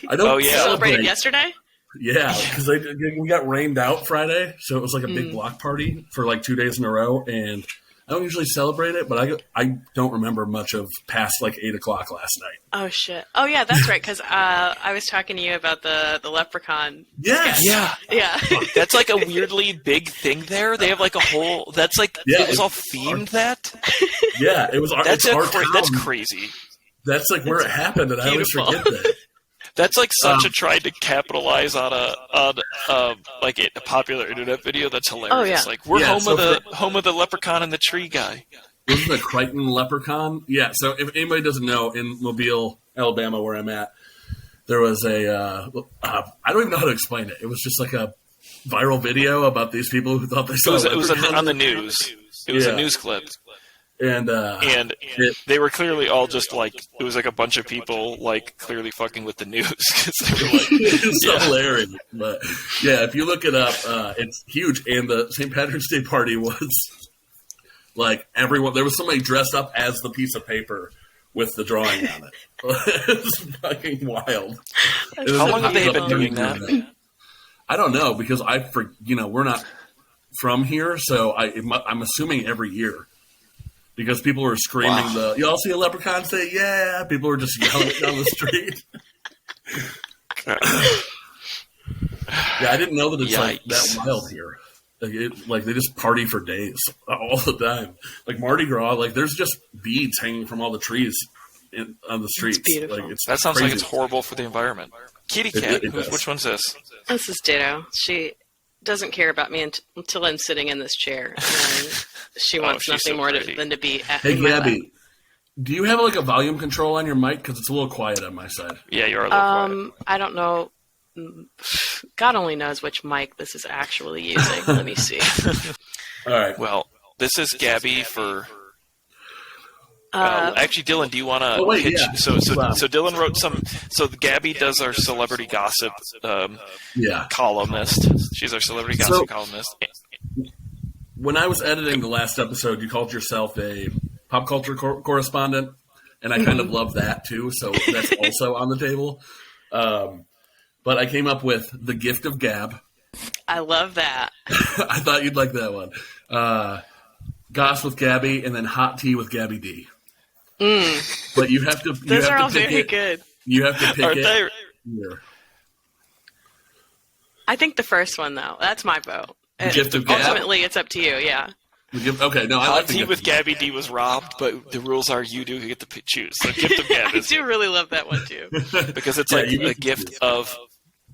I don't Celebrated yesterday? Yeah, because we got rained out Friday, so it was like a big block party for like 2 days in a row, and I don't usually celebrate it, but I don't remember much of past like 8 o'clock last night. Oh, shit. Oh, yeah, that's right, because I was talking to you about the leprechaun. Yes! Yeah. That's like a weirdly big thing there. They have like a whole. That's like it was all themed. Yeah, it was. That's our town. That's crazy. That's like where it happened, and I always forget that. That's like such a trying to capitalize on a popular internet video. That's hilarious. Oh, yeah. Like we're home of the leprechaun and the tree guy. Wasn't the Crichton leprechaun? Yeah. So if anybody doesn't know, in Mobile, Alabama, where I'm at, there was a I don't even know how to explain it. It was just like a viral video about these people who thought they saw. It was on the news. It was a news clip. And they were clearly all just like it was like a bunch of people like clearly fucking with the news because they were like it's hilarious. But yeah, if you look it up, it's huge. And the St. Patrick's Day party was like everyone. There was somebody dressed up as the piece of paper with the drawing on it. It was fucking wild. How long have they been doing that? I don't know because we're not from here, so I'm assuming every year. Because people were screaming y'all see a leprechaun say, yeah. People were just yelling it down the street. Yeah, I didn't know that it's like that wild here. Like they just party for days all the time. Like Mardi Gras, like there's just beads hanging from all the trees on the streets. It's beautiful. Like, that sounds crazy. like it's horrible for the environment. Kitty cat, which one's this? This is Ditto. She doesn't care about me until I'm sitting in this chair. And she wants nothing more than to be at Hey, my Gabby, lap. do you have like a volume control on your mic? Because it's a little quiet on my side. Yeah, you're a little quiet. I don't know. God only knows which mic this is actually using. Let me see. All right. Well, this is Gabby for Actually, Dylan, do you want to pitch? Yeah. So Dylan wrote some. So Gabby does our celebrity gossip columnist. She's our celebrity gossip columnist. When I was editing the last episode, you called yourself a pop culture correspondent, and I kind of love that too. So that's also on the table. But I came up with The Gift of Gab. I love that. I thought you'd like that one. Goss with Gabby, and then Hot Tea with Gabby D. But you have to. Those are all very good. You have to pick Aren't it. they? I think the first one, though. That's my vote. Gift of Gab? Ultimately, it's up to you, yeah. Okay, no, I like Hot Tea with Gabby D was robbed, but the rules are you do get to choose. So Gift of Gab I is do really love that one, too. because it's like a gift of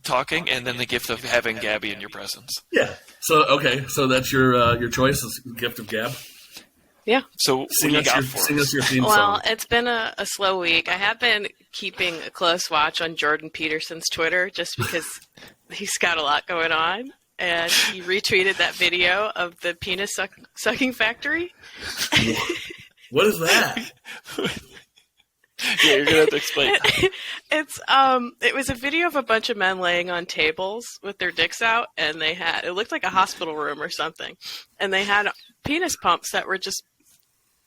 talking and then the gift of having Gabby in your presence. Yeah. So, okay, so that's your choice is Gift of Gab? Yeah. So what do you got for us? Sing us your theme Well, song. it's been a slow week. I have been keeping a close watch on Jordan Peterson's Twitter just because he's got a lot going on. And he retweeted that video of the penis sucking factory. What is that? Yeah, you're gonna have to explain. It was a video of a bunch of men laying on tables with their dicks out, and it looked like a hospital room or something, and they had penis pumps that were just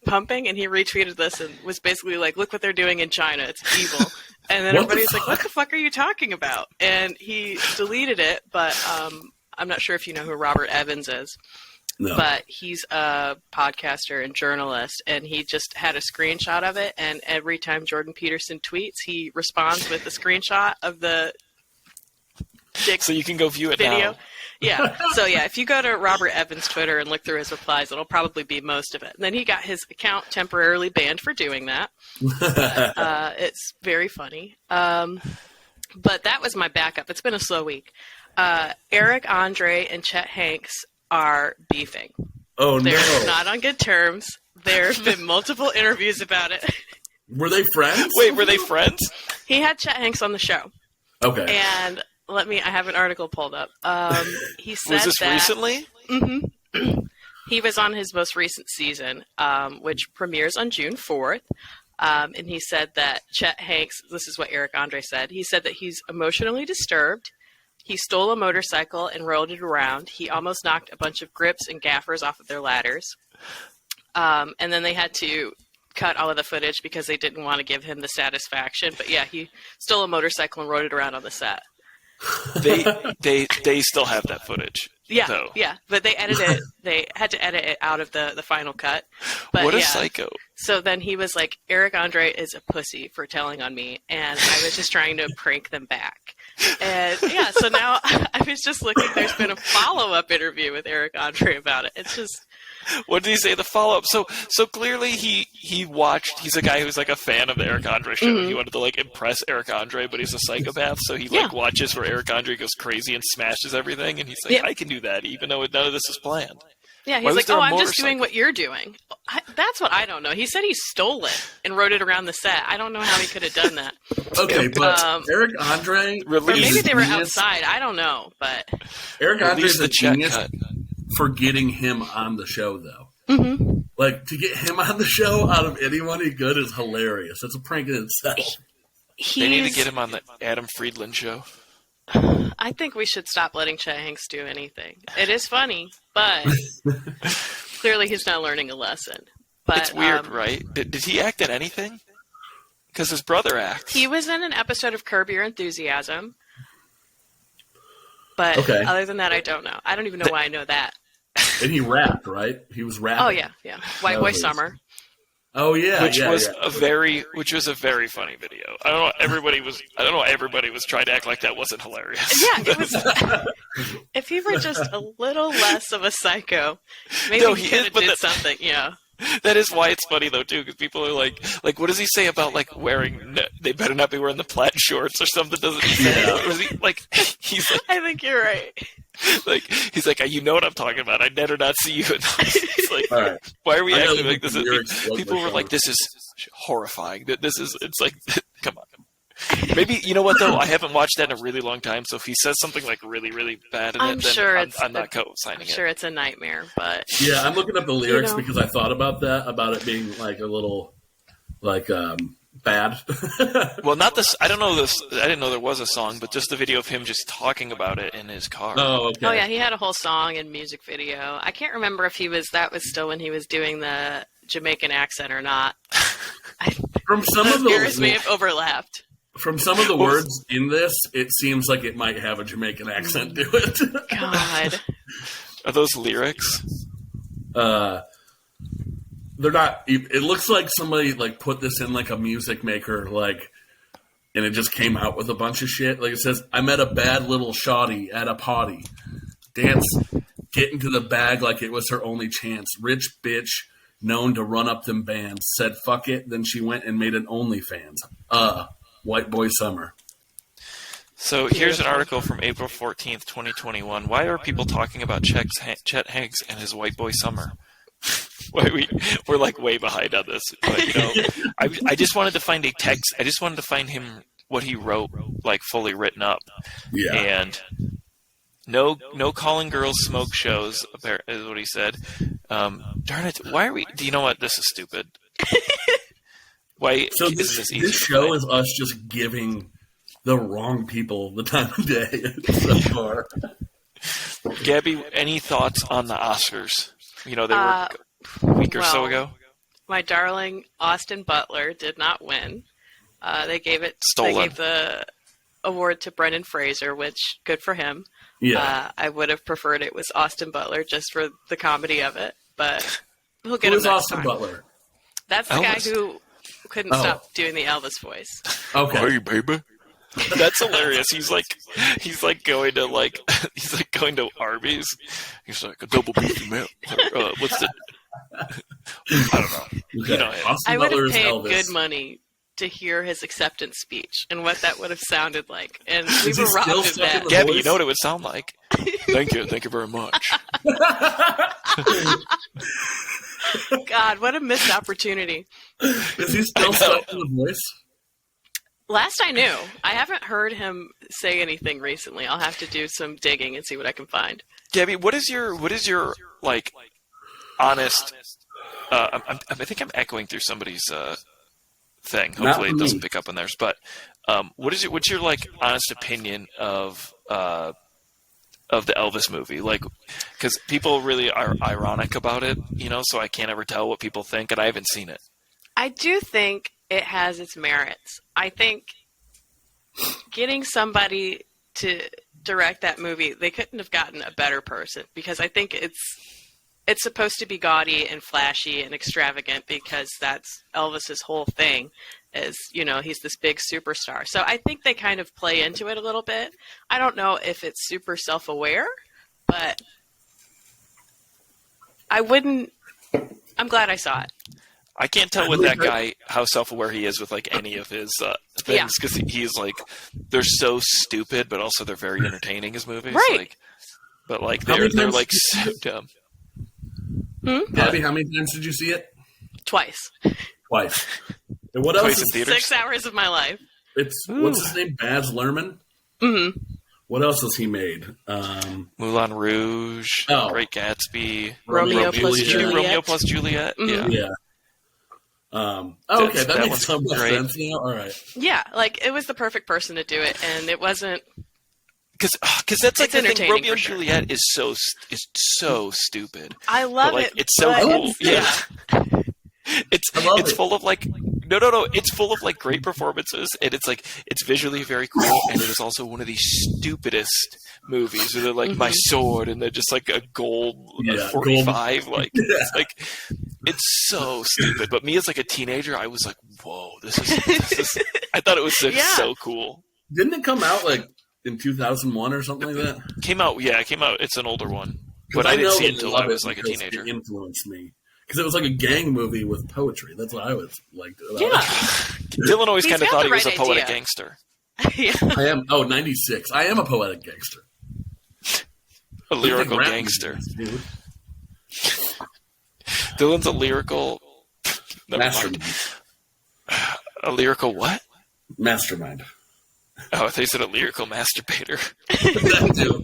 pumping, and he retweeted this and was basically like, look what they're doing in China, it's evil. And then everybody's like, what the fuck are you talking about? And he deleted it, but I'm not sure if you know who Robert Evans is. No. But he's a podcaster and journalist, and he just had a screenshot of it, and every time Jordan Peterson tweets, he responds with a screenshot of the dick So you can go view it video. now. Yeah. So, yeah, if you go to Robert Evans' Twitter and look through his replies, it'll probably be most of it. And then he got his account temporarily banned for doing that. But, it's very funny. But that was my backup. It's been a slow week. Eric Andre and Chet Hanks are beefing. Oh, They're no. not on good terms. There have been multiple interviews about it. Were they friends? Wait, were they friends? He had Chet Hanks on the show. Okay. And I have an article pulled up. He said Was this that, recently? Mm-hmm. He was on his most recent season, which premieres on June 4th. And he said that Chet Hanks, this is what Eric Andre said, he said that he's emotionally disturbed. He stole a motorcycle and rode it around. He almost knocked a bunch of grips and gaffers off of their ladders. And then they had to cut all of the footage because they didn't want to give him the satisfaction. But yeah, he stole a motorcycle and rode it around on the set. They still have that footage. Yeah, though. yeah. But they edited it. They had to edit it out of the final cut. But What a yeah. psycho. So then he was like, Eric Andre is a pussy for telling on me, and I was just trying to prank them back. And yeah, so now I was just looking, there's been a follow-up interview with Eric Andre about it. It's just... What did he say? The follow-up. So clearly he watched. He's a guy who's like a fan of the Eric Andre show. Mm-hmm. He wanted to like impress Eric Andre, but he's a psychopath. So he like watches where Eric Andre goes crazy and smashes everything, and he's like, I can do that, even though none of this is planned. Yeah, Why he's was like, there a I'm just doing motorcycle? what you're doing. That's what I don't know. He said he stole it and rode it around the set. I don't know how he could have done that. Okay, but Eric Andre... Or maybe they were genius. outside. I don't know, but... Eric Andre Release is the a check genius cut. for getting him on the show, though. Mm-hmm. Like, to get him on the show out of anybody good is hilarious. It's a prank in itself. They need to get him on the Adam Friedland show. I think we should stop letting Chet Hanks do anything. It is funny, but clearly he's not learning a lesson. But It's weird, right? Did he act in anything? Because his brother acts. he was in an episode of Curb Your Enthusiasm. But Okay. other than that, I don't know. I don't even know why I know that. And he rapped, right? He was rapping. Oh, yeah. White Boy Summer. Oh, yeah. Which was yeah. a very funny video. I don't know. Everybody was trying to act like that wasn't hilarious. Yeah, it was. If he were just a little less of a psycho, maybe No, he he could is, have but did that- something. Yeah. That is why it's funny though too, because people are like, what does he say about like wearing? They better not be wearing the plaid shorts or something. Doesn't he say? Or is he like? He's like, I think you're right. he's like, you know what I'm talking about. I'd better not see you in those. It's like, All right. why are we I gotta acting look like this? at the lyrics. People were like, this is horrifying. This is. It's like, come on. Maybe you know what though? I haven't watched that in a really long time. So if he says something like really, really bad in I'm it, then sure I'm not co-signing I'm it. sure it's a nightmare, but Yeah, I'm looking up the lyrics know. because I thought about that, about it being like a little like bad. Well, not this. I don't know this. I didn't know there was a song, but just the video of him just talking about it in his car. Oh, okay. Oh yeah, he had a whole song and music video. I can't remember if that was still when he was doing the Jamaican accent or not. From some of the Ears may have overlapped. From some of the words in this, it seems like it might have a Jamaican accent to it. God. Are those lyrics? They're not. It looks like somebody like put this in like a music maker, like, and it just came out with a bunch of shit. Like it says, "I met a bad little shawty at a party, dance, get into the bag like it was her only chance. Rich bitch, known to run up them bands. Said fuck it, then she went and made an OnlyFans. White boy summer." So here's an article from April 14th, 2021. Why are people talking about Chet Hanks and his white boy summer? We're like way behind on this. But, you know, I just wanted to find a text. I just wanted to find him what he wrote, like fully written up. Yeah. And no calling girls smoke shows, is what he said. Darn it! Why are we? Do you know what? This is stupid. Why? So is this easy to show find? is us just giving the wrong people the time of day so far. Gabby, any thoughts on the Oscars? You know, they were a week or so ago. My darling Austin Butler did not win. They gave the award to Brendan Fraser, which good for him. Yeah. I would have preferred it was Austin Butler just for the comedy of it, but we'll get Who him is next Austin time. Butler? That's the guy who couldn't Oh. stop doing the Elvis voice. Okay. Hey, baby. That's hilarious. He's like going to Arby's. He's like a double beef meal. What's the? I don't know. Okay. You know, Austin I would Butler have is paid Elvis. good money to hear his acceptance speech and what that would have sounded like. And we Is he were still robbed of stuck in that. the Gabby, voice? you know what it would sound like. Thank you very much. God, what a missed opportunity. Is he still stuck in the voice? Last I knew, I haven't heard him say anything recently. I'll have to do some digging and see what I can find. Gabby, what is your like honest? I think I'm echoing through somebody's thing. Hopefully, it doesn't pick up on theirs. But what's your like honest opinion of the Elvis movie? Like, because people really are ironic about it, you know. So I can't ever tell what people think, and I haven't seen it. I do think it has its merits. I think getting somebody to direct that movie, they couldn't have gotten a better person, because I think it's supposed to be gaudy and flashy and extravagant, because that's Elvis's whole thing is, you know, he's this big superstar. So I think they kind of play into it a little bit. I don't know if it's super self-aware, but I'm glad I saw it. I can't tell with that guy how self-aware he is with like any of his things, because he's like, they're so stupid, but also they're very entertaining, his movies. Right. Like, but like they're like so dumb. Gabby, how many times did you see it? Twice. Twice. And what else? Twice in Is, theaters. 6 hours of my life. what's his name? Baz Luhrmann. Mm-hmm. What else has he made? Moulin Rouge, Oh. Great Gatsby, Romeo plus Juliet. Romeo plus Juliet. Mhm. Yeah. Yeah. Okay, that that makes one's some great. sense now. All right. Yeah, like it was the perfect person to do it, and it wasn't. Because that's like It's the thing. entertaining Romeo for and sure. Juliet is so stupid. I love But, like, it. it's so but cool. Yeah. It's I love it's it. full of like no. It's full of like great performances, and it's like it's visually very cool, and it is also one of the stupidest movies where they're like my sword, and they're just like a gold Yeah, 45. Like it's like it's so stupid. But me as like a teenager, I was like, whoa, this is. I thought it was like, Yeah. so cool. Didn't it come out like in 2001 or something like that? Came out. It's an older one, but I didn't see it until I was like a teenager. It influenced me because it was like a gang movie with poetry. That's what I was liked about Yeah. it. Dylan always He's kind of got thought the he was a right poetic idea. gangster. yeah. I am. 96. I am a poetic gangster. A lyrical Rap gangster. movies, dude. Dylan's a lyrical. Never mind. Mastermind. A lyrical what? Mastermind. Oh, they said a lyrical masturbator. That too.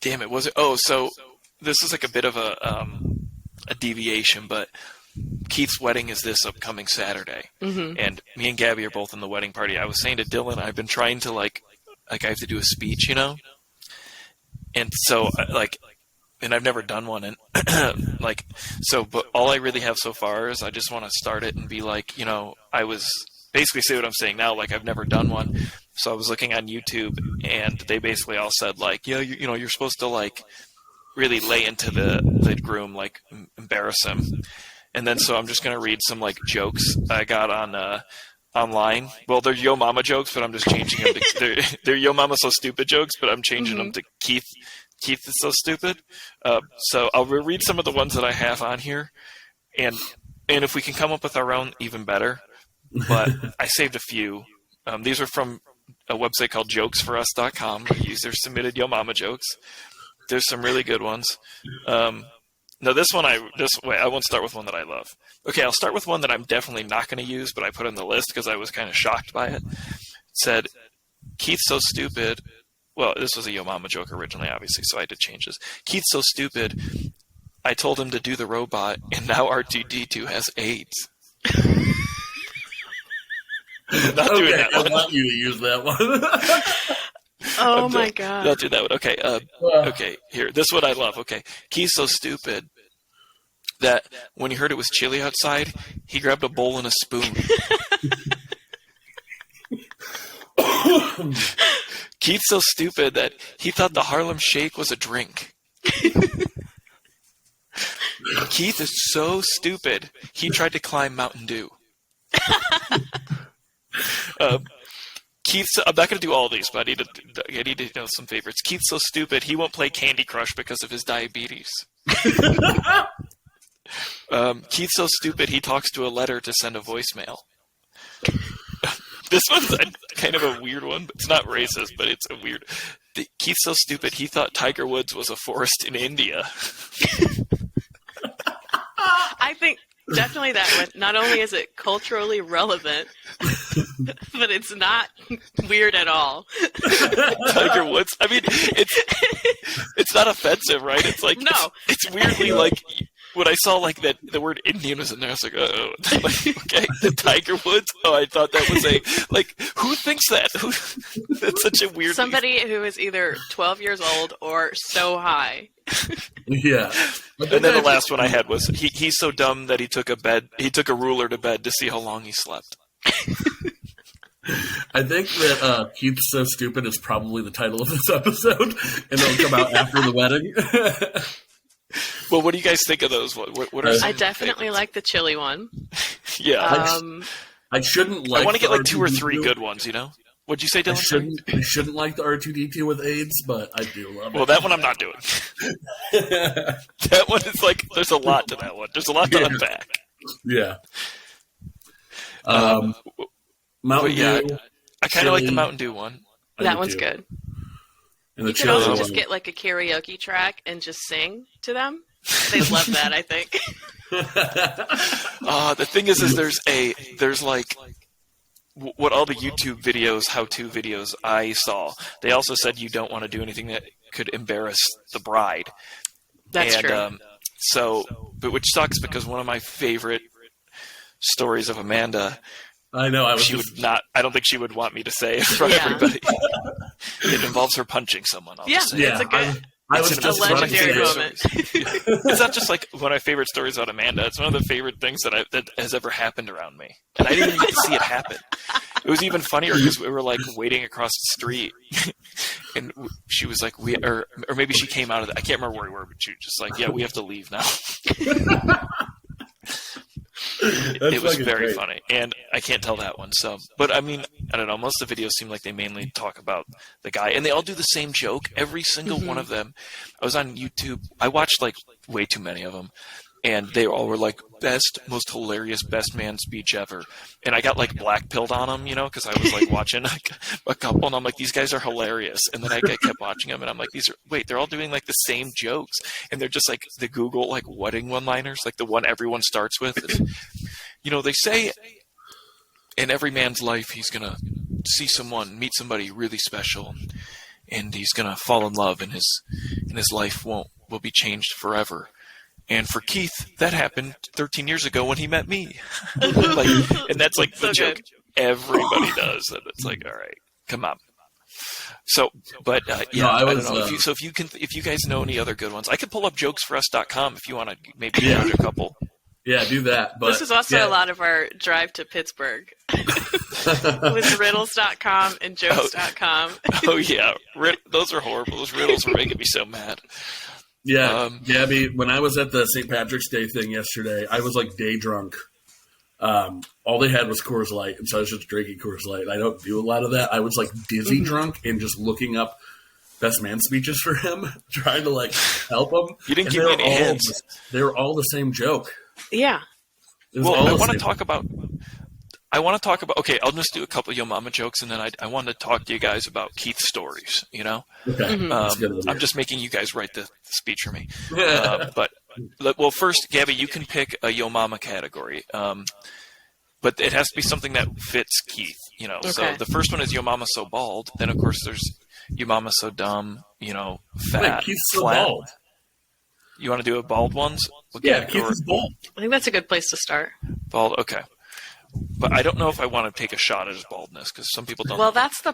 Damn it, was it? Oh, so this is like a bit of a a deviation, but Keith's wedding is this upcoming Saturday, and me and Gabby are both in the wedding party. I was saying to Dylan, I've been trying to like I have to do a speech, and so and I've never done one, and but all I really have so far is I just want to start it and be like, I was basically say what I'm saying now, like I've never done one. So I was looking on YouTube, and they basically all said like, you're supposed to like really lay into the groom, like embarrass him. And then so I'm just going to read some like jokes I got on online. Well, they're Yo Mama jokes, but I'm just changing them to they're Yo Mama So Stupid jokes, but I'm changing them to Keith is so stupid. So I'll read some of the ones that I have on here, and if we can come up with our own, even better. But I saved a few. These are from a website called jokesforus.com. Users submitted Yo Mama jokes. There's some really good ones. No, this one I won't start with one that I love. Okay, I'll start with one that I'm definitely not going to use, but I put on the list because I was kind of shocked by it. It said, Keith's so stupid. Well, this was a Yo Mama joke originally, obviously, so I had to change this. Keith's so stupid, I told him to do the robot, and now R2-D2 has AIDS. Not doing that one. I want you to use that one. Oh my God. Not do that one. Okay. Okay. Here. This one I love. Okay. Keith's so stupid that when he heard it was chilly outside, he grabbed a bowl and a spoon. Keith's so stupid that he thought the Harlem Shake was a drink. Keith is so stupid, he tried to climb Mountain Dew. Keith's, I'm not going to do all these, but I need to know some favorites. Keith's so stupid, he won't play Candy Crush because of his diabetes. Keith's so stupid, he talks to a letter to send a voicemail. This one's kind of a weird one. It's not racist, but it's a weird. Keith's so stupid, he thought Tiger Woods was a forest in India. I think definitely that one. Not only is it culturally relevant, but it's not weird at all. Tiger Woods. I mean, it's not offensive, right? It's like no. It's weirdly like when I saw like that the word Indian was in there, I was like, oh, like, okay, the Tiger Woods. Oh, I thought that was who thinks that? That's such a weird. Somebody who is either 12 years old or so high. Yeah. And then the last one I had was he's so dumb that he took a ruler to bed to see how long he slept. I think that Keith's so stupid is probably the title of this episode, and it'll come out after the wedding. Well, what do you guys think of those? What are some I definitely favorites? like the chili one. Yeah. I shouldn't like. I want to get like R2-D2. 2 or 3 good ones. What'd you say, Dylan? I shouldn't like the R2-D2 with AIDS, but I do love it. Well, that one I'm not doing. That one is like there's a lot to that one. There's a lot to unpack. Yeah. Mountain Dew. I kind of like the Mountain Dew one. That one's good. And the You could also chili just one. get like a karaoke track and just sing to them. They love that, I think. The thing is there's like what all the YouTube videos, how-to videos I saw. They also said you don't want to do anything that could embarrass the bride. That's true. But which sucks because one of my favorite stories of Amanda. I know. I don't think she would want me to say in front of everybody. It involves her punching someone. It's a good. It's a legendary moment. It's not just like one of my favorite stories about Amanda. It's one of the favorite things that has ever happened around me, and I didn't even get to see it happen. It was even funnier because we were like waiting across the street, and she was like, or maybe she came out of I can't remember where we were, but she was just like, yeah, we have to leave now. It was very funny, and I can't tell that one. So, but I mean, I don't know. Most of the videos seem like they mainly talk about the guy, and they all do the same joke. Every single one of them. I was on YouTube. I watched like way too many of them, and they all were like best, most hilarious, best man speech ever. And I got like black pilled on them, because I was like watching like, a couple, and I'm like, these guys are hilarious. And then I kept watching them, and I'm like, they're all doing like the same jokes, and they're just like the Google like wedding one-liners, like the one everyone starts with. Is, they say in every man's life he's gonna meet somebody really special, and he's gonna fall in love, and his life will be changed forever. And for Keith, that happened 13 years ago when he met me. And that's like the So joke good. everybody does. And it's like, all right, come on. So, but yeah, No, I don't was, know. If you guys know any other good ones, I could pull up jokesforus.com if you want to maybe judge a couple. Yeah, do that. But, This is also a lot of our drive to Pittsburgh with riddles.com and jokes.com. Oh yeah, those are horrible. Those riddles were making me so mad. Yeah, Gabby, when I was at the St. Patrick's Day thing yesterday, I was like day drunk. All they had was Coors Light, and so I was just drinking Coors Light. I don't do a lot of that. I was like dizzy drunk and just looking up best man speeches for him, trying to like help him. You didn't give me any hints. They were all the same joke. Yeah. Well, I want to talk about. Okay, I'll just do a couple of Yo Mama jokes, and then I want to talk to you guys about Keith's stories. You know, Okay, that's a good idea. I'm just making you guys write the speech for me. Well, first, Gabby, you can pick a Yo Mama category, but it has to be something that fits Keith. You know, so Okay. the first one is Yo Mama So Bald. Then, of course, there's Yo Mama So Dumb. You know, fat, Wait, Keith's so flat. bald. You want to do a bald ones? Yeah, Keith is bald. I think that's a good place to start. Bald. Okay. But I don't know if I want to take a shot at his baldness because some people don't. Well, that's the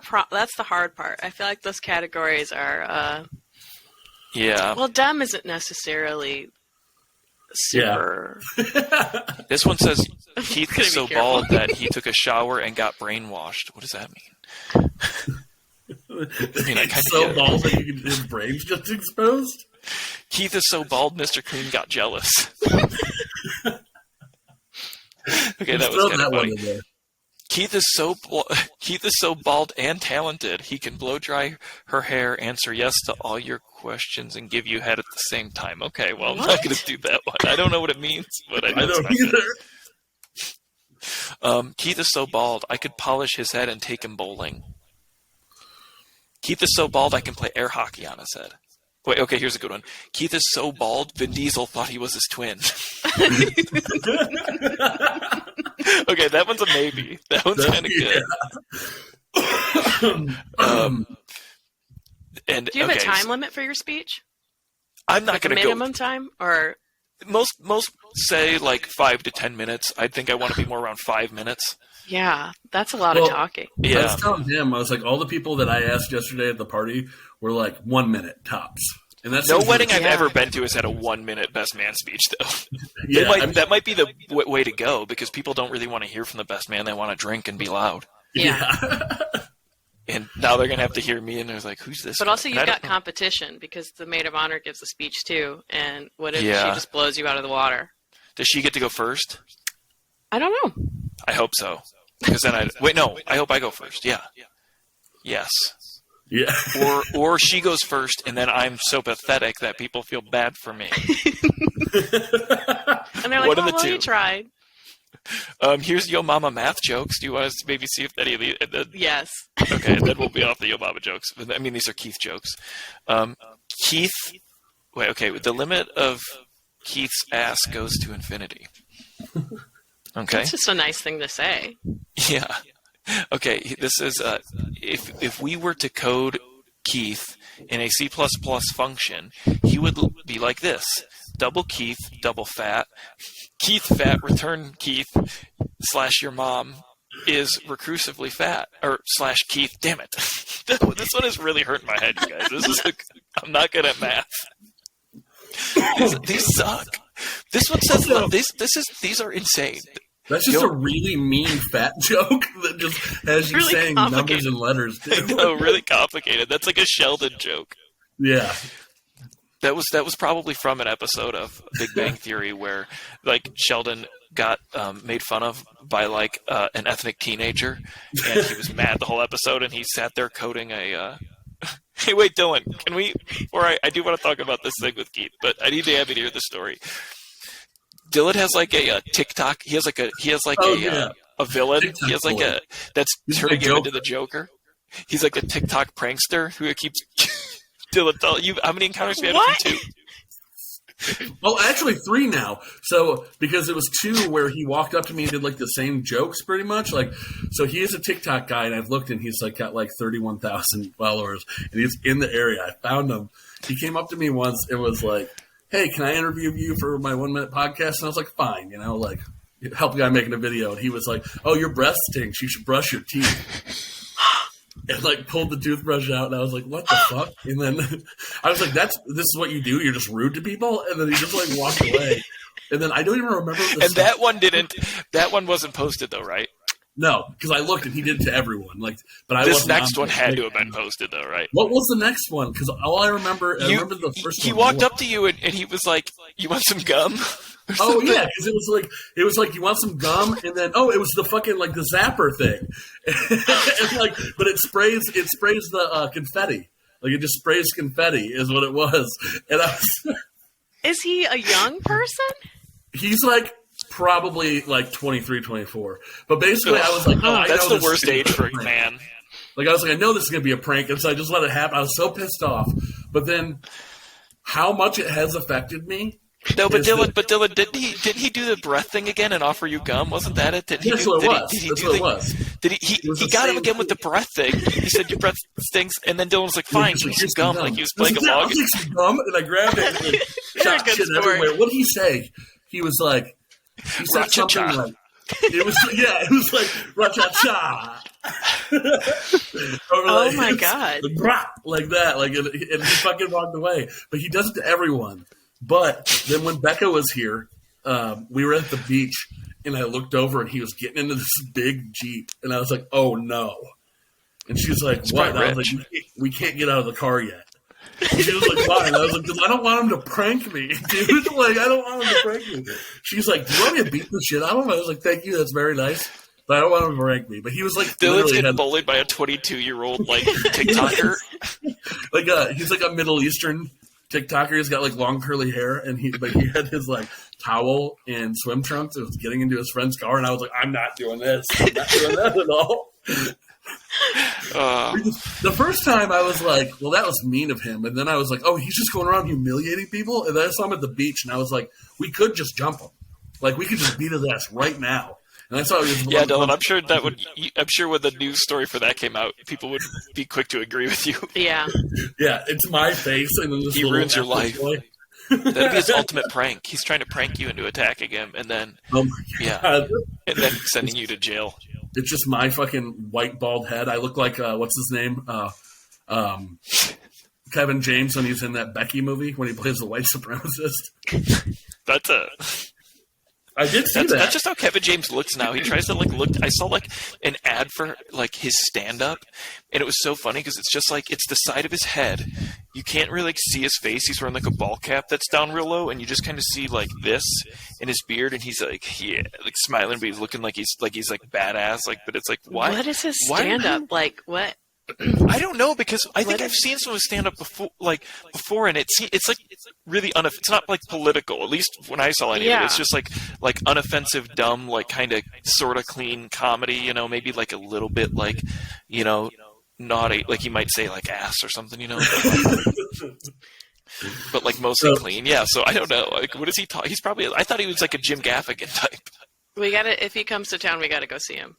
hard part. I feel like those categories are. Yeah. Well, dumb isn't necessarily super. This one says Keith Gotta is be so careful. bald that he took a shower and got brainwashed. What does that mean? I mean, I kind of So bald that his brain's just exposed. Keith is so bald, Mr. Clean got jealous. Okay, that was Throw kind that of one funny. in there. Keith is so bald and talented. He can blow dry her hair, answer yes to all your questions, and give you head at the same time. Okay, well, I'm not going to do that one. I don't know what it means, but I know I it's don't not good. either. Keith is so bald, I could polish his head and take him bowling. Keith is so bald, I can play air hockey on his head. Wait, okay, here's a good one. Keith is so bald, Vin Diesel thought he was his twin. Okay, that one's a maybe. That one's kind of good. And Do you have okay, a time limit for your speech? I'm not Like a going to go. minimum time, or Most say like 5 to 10 minutes. I think I want to be more around 5 minutes. yeah, that's a lot of Well, talking. I Yeah. was telling him, I was like, all the people that I asked yesterday at the party were like 1 minute tops. And that's No wedding I've Yeah. ever been to has had a 1 minute best man speech, though. yeah, That might be the way to go because people don't really want to hear from the best man. They want to drink and be loud. Yeah. And now they're going to have to hear me, and they're like, who's this? But guy? also, And you've I don't got know. competition because the maid of honor gives a speech too. And what if Yeah. she just blows you out of the water? Does she get to go first? I don't know. I hope so. Because then I hope I go first. Yeah. Yes. yeah. Or she goes first, and then I'm so pathetic that people feel bad for me. And they're like, One of "Oh, the well, two. you tried." Here's Yo Mama math jokes. Do you want us to maybe see if any of the? Yes. Okay, then we'll be off the Yo Mama jokes. I mean, these are Keith jokes. Keith. Wait. Okay. The limit of Keith's ass goes to infinity. Okay. It's just a nice thing to say. Yeah. Okay. This is if we were to code Keith in a C++ function, he would be like this: double Keith, double fat, Keith fat, return Keith / your mom is recursively fat or / Keith. Damn it! This one is really hurting my head, you guys. I'm not good at math. These suck. This one says these are insane. That's just a really mean fat joke that just has you Really saying complicated. numbers and letters. I Too. know, really complicated. That's like a Sheldon joke. Yeah. That was probably from an episode of Big Bang Theory where like Sheldon got made fun of by like an ethnic teenager, and he was mad the whole episode, and he sat there coding a. Hey, wait, Dylan, can we? Or I do want to talk about this thing with Keith, but I need Abby to hear the story. Dylan has like a TikTok. He has like a villain. TikTok He has like boy. that's He's turning the him into the Joker. He's like a TikTok prankster who keeps. Dylan, tell you how many encounters we had What? with you? Well, actually 3 now. So because it was 2 where he walked up to me and did like the same jokes pretty much. Like, so he is a TikTok guy, and I've looked and he's like got like 31,000 followers, and he's in the area. I found him. He came up to me once and was like, hey, can I interview you for my 1 minute podcast? And I was like, fine, like help a guy making a video. And he was like, oh, your breath stinks. You should brush your teeth. And like pulled the toothbrush out, and I was like, what the fuck? And then I was like, this is what you do? You're just rude to people? And then he just like walked away. And then I don't even remember. That one wasn't posted though, right? No, because I looked and he did it to everyone. But this next one had to have been posted though, right? What was the next one? Because all I remember the first one. He walked up to you and he was like, "You want some gum?" Oh yeah, because it was like you want some gum, and then it was the fucking like the zapper thing, and but it sprays the confetti, like it just sprays confetti is what it was, and I was. Is he a young person? He's like probably like 23, 24, but basically I was like, that's the worst age for a man. Like I was like, I know this is gonna be a prank, and so I just let it happen. I was so pissed off, but then how much it has affected me. No, but Dylan, didn't he do the breath thing again and offer you gum? Wasn't that it? That's what it was. He got him again with the breath thing. He said your breath stinks, and then Dylan was like, "Fine, give me some gum." Like he was playing along. I'll take some gum, and I grabbed it and shot shit everywhere. What did he say? He was like, he said something like, it was like ra-cha-cha. Oh my god! Like that, and he fucking walked away. But he does it to everyone. But then when Becca was here, we were at the beach, and I looked over, and he was getting into this big Jeep, and I was like, "Oh no!" And she was like, it's "What?" And I was like, "We can't get out of the car yet." And she was like, "Why?" And I was like, "Because I don't want him to prank me, dude. Like, I don't want him to prank me." She's like, "Do you want me to beat the shit out of him?" I was like, "Thank you, that's very nice." But I don't want him to prank me. But he was like, Dylan's getting bullied by a 22-year-old like TikToker. He's like a Middle Eastern TikToker. He's got like long curly hair, and he had his like towel and swim trunks. It was getting into his friend's car, and I was like, I'm not doing this. I'm not doing that at all. The first time I was like, well, that was mean of him, and then I was like, oh, he's just going around humiliating people. And then I saw him at the beach, and I was like, we could just jump him, like we could just beat his ass right now. And I saw he was Dylan, I'm sure when the news story for that came out, people would be quick to agree with you. Yeah. Yeah, it's my face, and then this he ruins your life. That'd be his ultimate prank. He's trying to prank you into attacking him, and then and then sending you to jail. It's just my fucking white bald head. I look like what's his name, Kevin James when he's in that Becky movie when he plays the white supremacist. I did see that. That's just how Kevin James looks now. He tries to look. I saw an ad for his stand-up, and it was so funny because it's just it's the side of his head. You can't really see his face. He's wearing a ball cap that's down real low, and you just kind of see this in his beard, and he's smiling, but he's looking like he's badass. But it's why? What is his stand-up like? What? I don't know because I think I've seen some of his stand-up before, and it's really it's not political. At least when I saw any of it, it's just like unoffensive, dumb, kind of sort of clean comedy. Maybe a little bit naughty, he might say ass or something. But mostly clean. Yeah. So I don't know. What does he talk? He's probably. I thought he was a Jim Gaffigan type. We gotta. If he comes to town, we gotta go see him.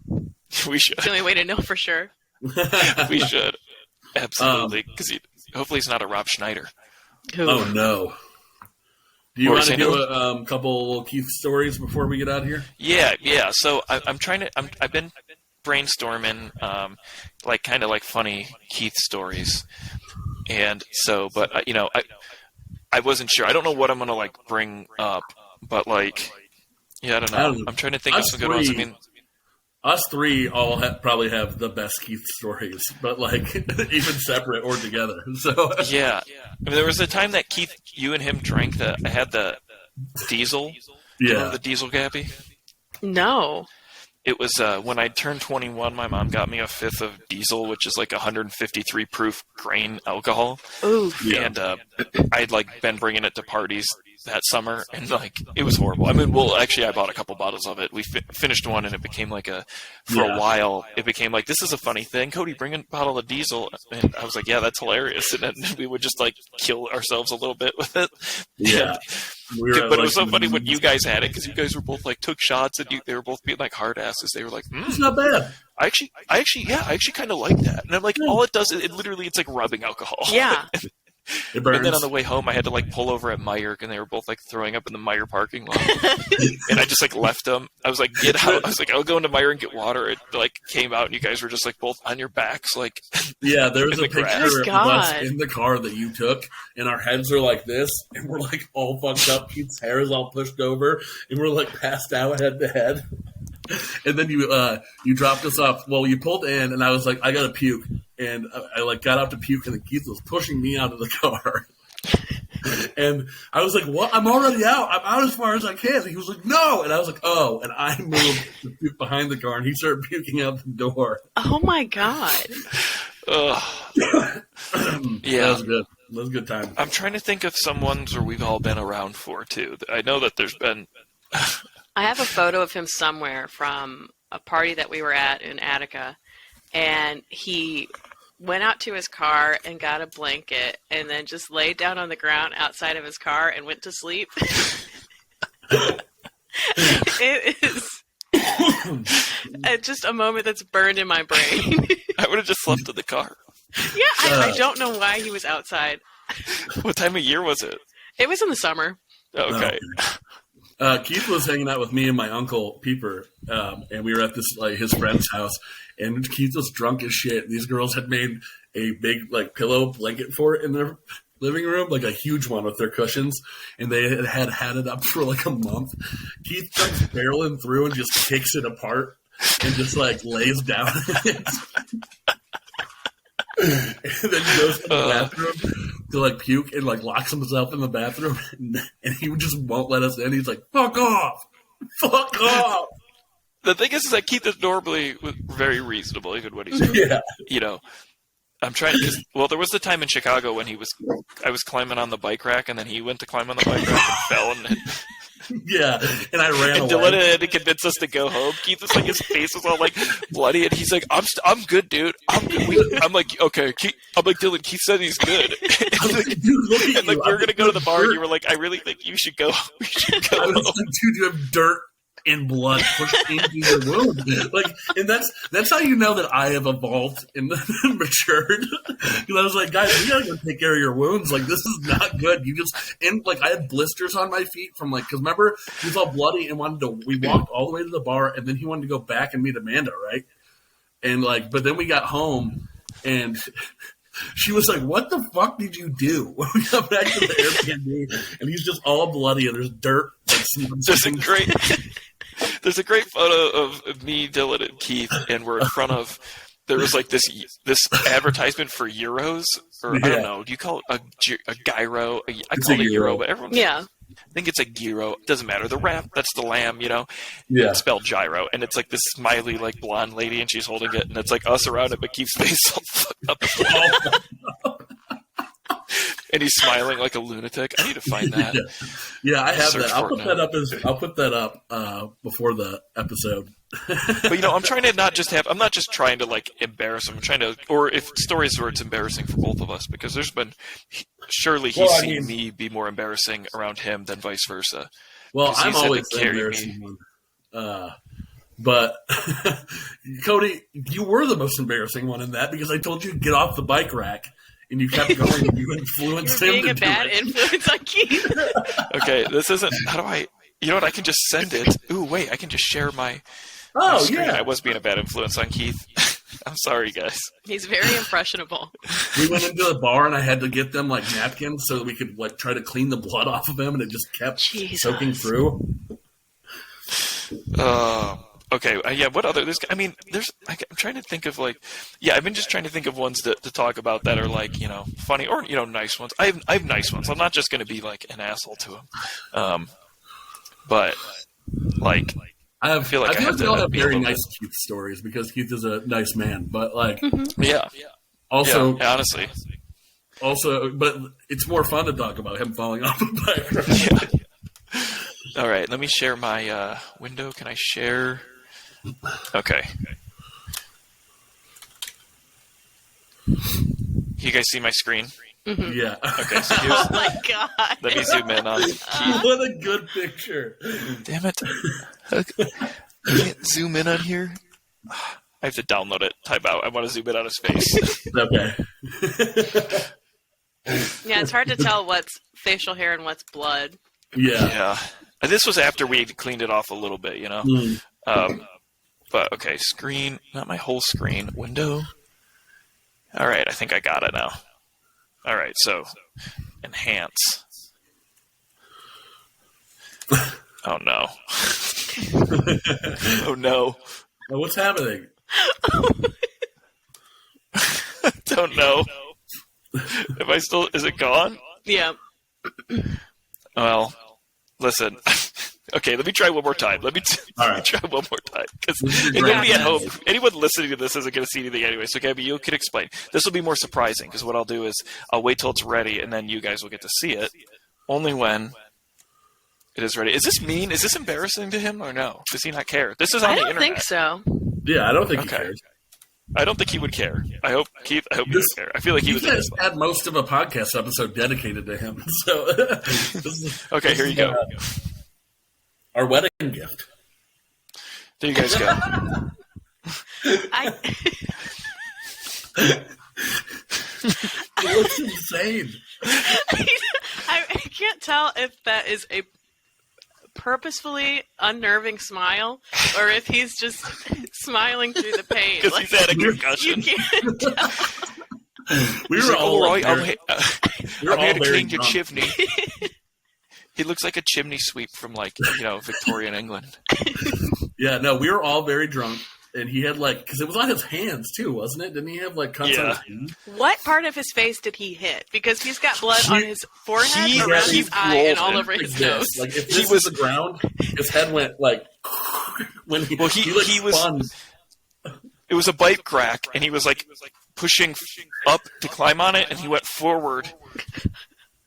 We should. It's the only way to know for sure. We should absolutely because hopefully he's not a Rob Schneider. Oh no! Do you want to do a couple Keith stories before we get out of here? Yeah. So I'm trying to. I've been brainstorming kind of funny Keith stories, and so but I wasn't sure. I don't know what I'm gonna bring up, but I don't know. I'm trying to think of some good ones. I mean. Us three all probably have the best Keith stories, but even separate or together. So yeah, there was a time that Keith, you and him drank I had the diesel. Yeah, remember the diesel, Gabby? No. It was when I turned 21. My mom got me a fifth of diesel, which is 153 proof grain alcohol. Ooh. Yeah. And I'd been bringing it to parties that summer, and it was horrible. I mean, actually, I bought a couple bottles of it. We finished one, and it became a while. It became this is a funny thing. Cody, bring a bottle of diesel, and I was like, yeah, that's hilarious. And then we would just kill ourselves a little bit with it. Yeah. But it was so funny when you guys had it because you guys were both took shots, and they were both being hard asses. They were it's not bad. I actually kind of like that. And I'm all it does, it literally, it's rubbing alcohol. Yeah. It burns. And then on the way home, I had to like pull over at Meijer, and they were both like throwing up in the Meijer parking lot. And I just like left them. I was like, get out. I was like, I'll go into Meijer and get water. It like came out, and you guys were just like both on your backs, like. Yeah, there was a picture of us God. in the car that you took, and our heads are like this, and we're like all fucked up. Keith's hair is all pushed over, and we're like passed out head to head. And then you dropped us off. Well, you pulled in, and I was like, I gotta puke, and I like got out to puke, and then Keith was pushing me out of the car. And I was like, what? I'm already out. I'm out as far as I can. And he was like, no. And I was like, oh. And I moved to puke behind the car, and he started puking out the door. Oh my God. Yeah. That was good. That was a good time. I'm trying to think of some ones where we've all been around for, too. I know that there's been... I have a photo of him somewhere from a party that we were at in Attica, and he went out to his car and got a blanket and then just laid down on the ground outside of his car and went to sleep. It is just a moment that's burned in my brain. I would have just left in the car. Yeah, I don't know why he was outside. What time of year was it? It was in the summer. Okay. Keith was hanging out with me and my uncle Peeper, and we were at this his friend's house. And Keith was drunk as shit. These girls had made a big like pillow blanket for it in their living room, like a huge one with their cushions, and they had it up for like a month. Keith comes barreling through and just kicks it apart and just like lays down in it. And then goes to the bathroom to like puke and like locks himself in the bathroom, and he just won't let us in. He's like, "Fuck off, fuck off." The thing is that Keith is normally very reasonable, even when he's drunk. Yeah. You know, I'm trying because there was the time in Chicago when I was climbing on the bike rack, and then he went to climb on the bike rack and fell, and Yeah, and I ran and away. Dylan had to convince us to go home. Keith was like, his face was all like bloody, and he's like, "I'm good, dude. I'm good." I'm like, "Okay." I'm like, "Dylan, Keith said he's good." I was like, "Dude, look at And like you. we were gonna go to the bar, and dirt." you were like, "I really think you should go. We should go." I was home. like, "Dude, you have dirt and blood pushed into your wound." Like, and that's how you know that I have evolved and matured. Because I was like, "Guys, we gotta go take care of your wounds. Like, this is not good." You just and like I had blisters on my feet from like because remember he was all bloody and wanted to. We walked all the way to the bar, and then he wanted to go back and meet Amanda, right? And like, but then we got home and. She was like, "What the fuck did you do?" When we got back to the Airbnb, and he's just all bloody, and there's dirt. Like, There's a great photo of me, Dylan, and Keith, and we're in front of. There was like this advertisement for euros, or I don't know. Do you call it a gyro? I call it a euro, but everyone's I think it's a gyro. It doesn't matter. The ram, that's the lamb, you know? Yeah. It's spelled gyro. And it's like this smiley, like blonde lady, and she's holding it, and it's like us around it, but Keith's face all fucked up. And he's smiling like a lunatic. I need to find that. Yeah, I have that. I'll put that up before the episode. But you know, I'm not just trying to like embarrass him. I'm trying to, or if stories where it's embarrassing for both of us, because there's been, surely he's seen me be more embarrassing around him than vice versa. Well, I'm always the embarrassing one. But Cody, you were the most embarrassing one in that because I told you to get off the bike rack. And you kept going, and you influenced him. You're being a bad influence on Keith. Okay, this isn't. How do I? You know what? I can just send it. Ooh, wait! I can just share my. Oh screen. yeah, I was being a bad influence on Keith. I'm sorry, guys. He's very impressionable. We went into the bar, and I had to get them like napkins so that we could like try to clean the blood off of him, and it just kept soaking through. Okay, yeah. What other? I'm trying to think of like, yeah. I've been just trying to think of ones to talk about that are like, you know, funny or you know, nice ones. I have nice ones. I'm not just going to be like an asshole to him. But like, I feel like we all have very nice Keith stories because Keith is a nice man. But like, yeah. Also, yeah, honestly. Also, but it's more fun to talk about him falling off a bike. Yeah. All right, let me share my window. Can I share? Okay. You guys see my screen? Mm-hmm. Yeah. Okay, so oh my god. Let me zoom in on Keith. What a good picture. Damn it. Okay. I can't zoom in on here. I have to download it. Type out. I want to zoom in on his face. Okay. Yeah, it's hard to tell what's facial hair and what's blood. Yeah. And this was after we cleaned it off a little bit, you know. But okay, screen, not my whole screen. Window. All right, I think I got it now. All right, so enhance. Oh no. Oh no. Well, what's happening? Don't know. If I still, is it gone? Yeah. Well, listen. Okay, let me try one more time. Let me try one more time. Because nobody at home, anyone listening to this isn't going to see anything anyway. So, Gabby, you can explain. This will be more surprising because what I'll do is I'll wait till it's ready, and then you guys will get to see it only when it is ready. Is this mean? Is this embarrassing to him or no? Does he not care? This is on the internet. I don't think so. Yeah, I don't think he cares. I don't think he would care. I hope Keith. I hope he would care. I feel like he would. Had most of a podcast episode dedicated to him. So, okay, here you go. Our wedding gift. There you guys go. It looks insane. I can't tell if that is a purposefully unnerving smile or if he's just smiling through the pain. Because he's had a concussion. You can't tell. We were all right. I'm here to clean your drunk. chimney. He looks like a chimney sweep from Victorian England. Yeah, no, we were all very drunk. And he had because it was on his hands too, wasn't it? Didn't he have cuts on his hands? What part of his face did he hit? Because he's got blood on his forehead, around his eye, and all over his nose. If this was the ground, his head went when he was spun. It was a bike crack, and he was pushing up to climb on it, and he went forward.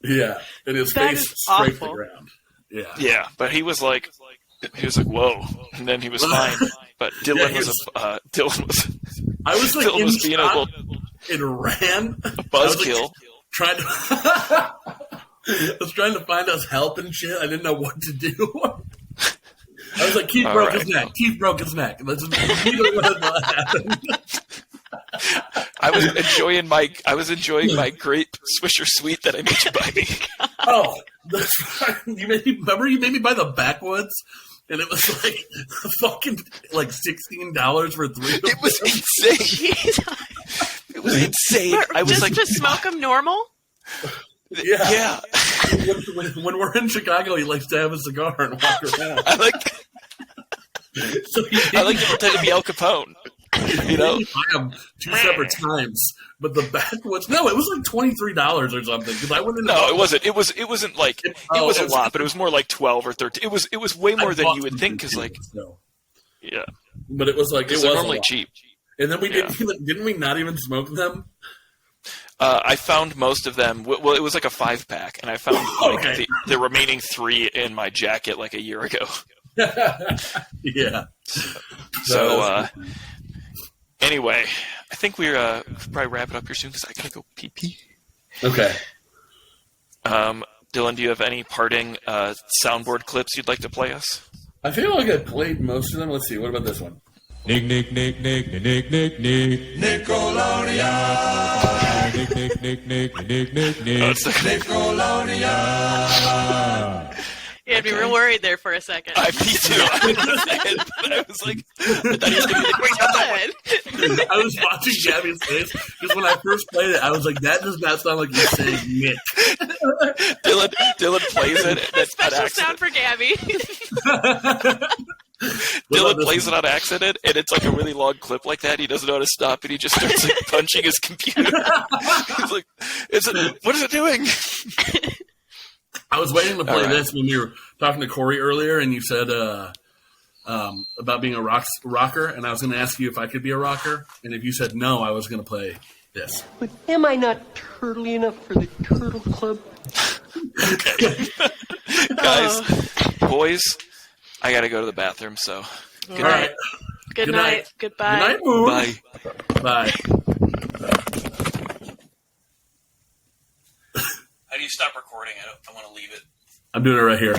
Yeah, and his That face is scraped the awful. ground. Yeah, Yeah, but he was like, whoa, and then he was fine. But Dylan I was Dylan in was being a shot little and ran. buzzkill. I was trying to find us help and shit. I didn't know what to do. I was like, Keith All broke right. his neck. Keith broke his neck. That's immediately what happened. I was enjoying my grape Swisher Sweet that I made you buy me. Oh, that's right. You made me buy the Backwoods, and it was fucking $16 for 3. It was insane. It was insane. I was just to smoke them normal? Yeah. When we're in Chicago, he likes to have a cigar and walk around. I like to pretend to be Al Capone. You know, I have 2 separate times, but the Backwoods. No, it was $23 or something. Because I went in. No, it wasn't. It wasn't it was a lot, but it was more like 12 or 13. It was way more than you would think. Because yeah, but it was it was normally cheap. And then we didn't we not even smoke them? I found most of them. Well, it was like a 5-pack, and I found the remaining 3 in my jacket a year ago. Yeah. So anyway, I think we're probably wrap it up here soon because I gotta go pee pee. Okay. Dylan, do you have any parting soundboard clips you'd like to play us? I feel like I played most of them. Let's see. What about this one? Nick, Nick, Nick, Nick, Nick, Nick, Nick. Nickelodeon. Nick, Nick, Nick, Nick, Nick, Nick, Nick. Nickelodeon. You had me real worried there for a second. Me too. I was like, I thought he was going to be like, wait, not that one. I was watching Gabby's face because when I first played it, I was like, that does not sound like you're saying Nick. Dylan plays it. A special sound for Gabby. Dylan plays it on accident, and it's a really long clip like that. He doesn't know how to stop, and he just starts punching his computer. He's like, what is it doing? I was waiting to play right. this when we were talking to Cory earlier, and you said about being a rocker, and I was going to ask you if I could be a rocker, and if you said no, I was going to play this. But am I not turtly enough for the Turtle Club? Okay. Guys, boys, I got to go to the bathroom, so Good night. Good night. Goodbye. Good night, Moon. bye. Bye. How do you stop recording? I want to leave it. I'm doing it right here.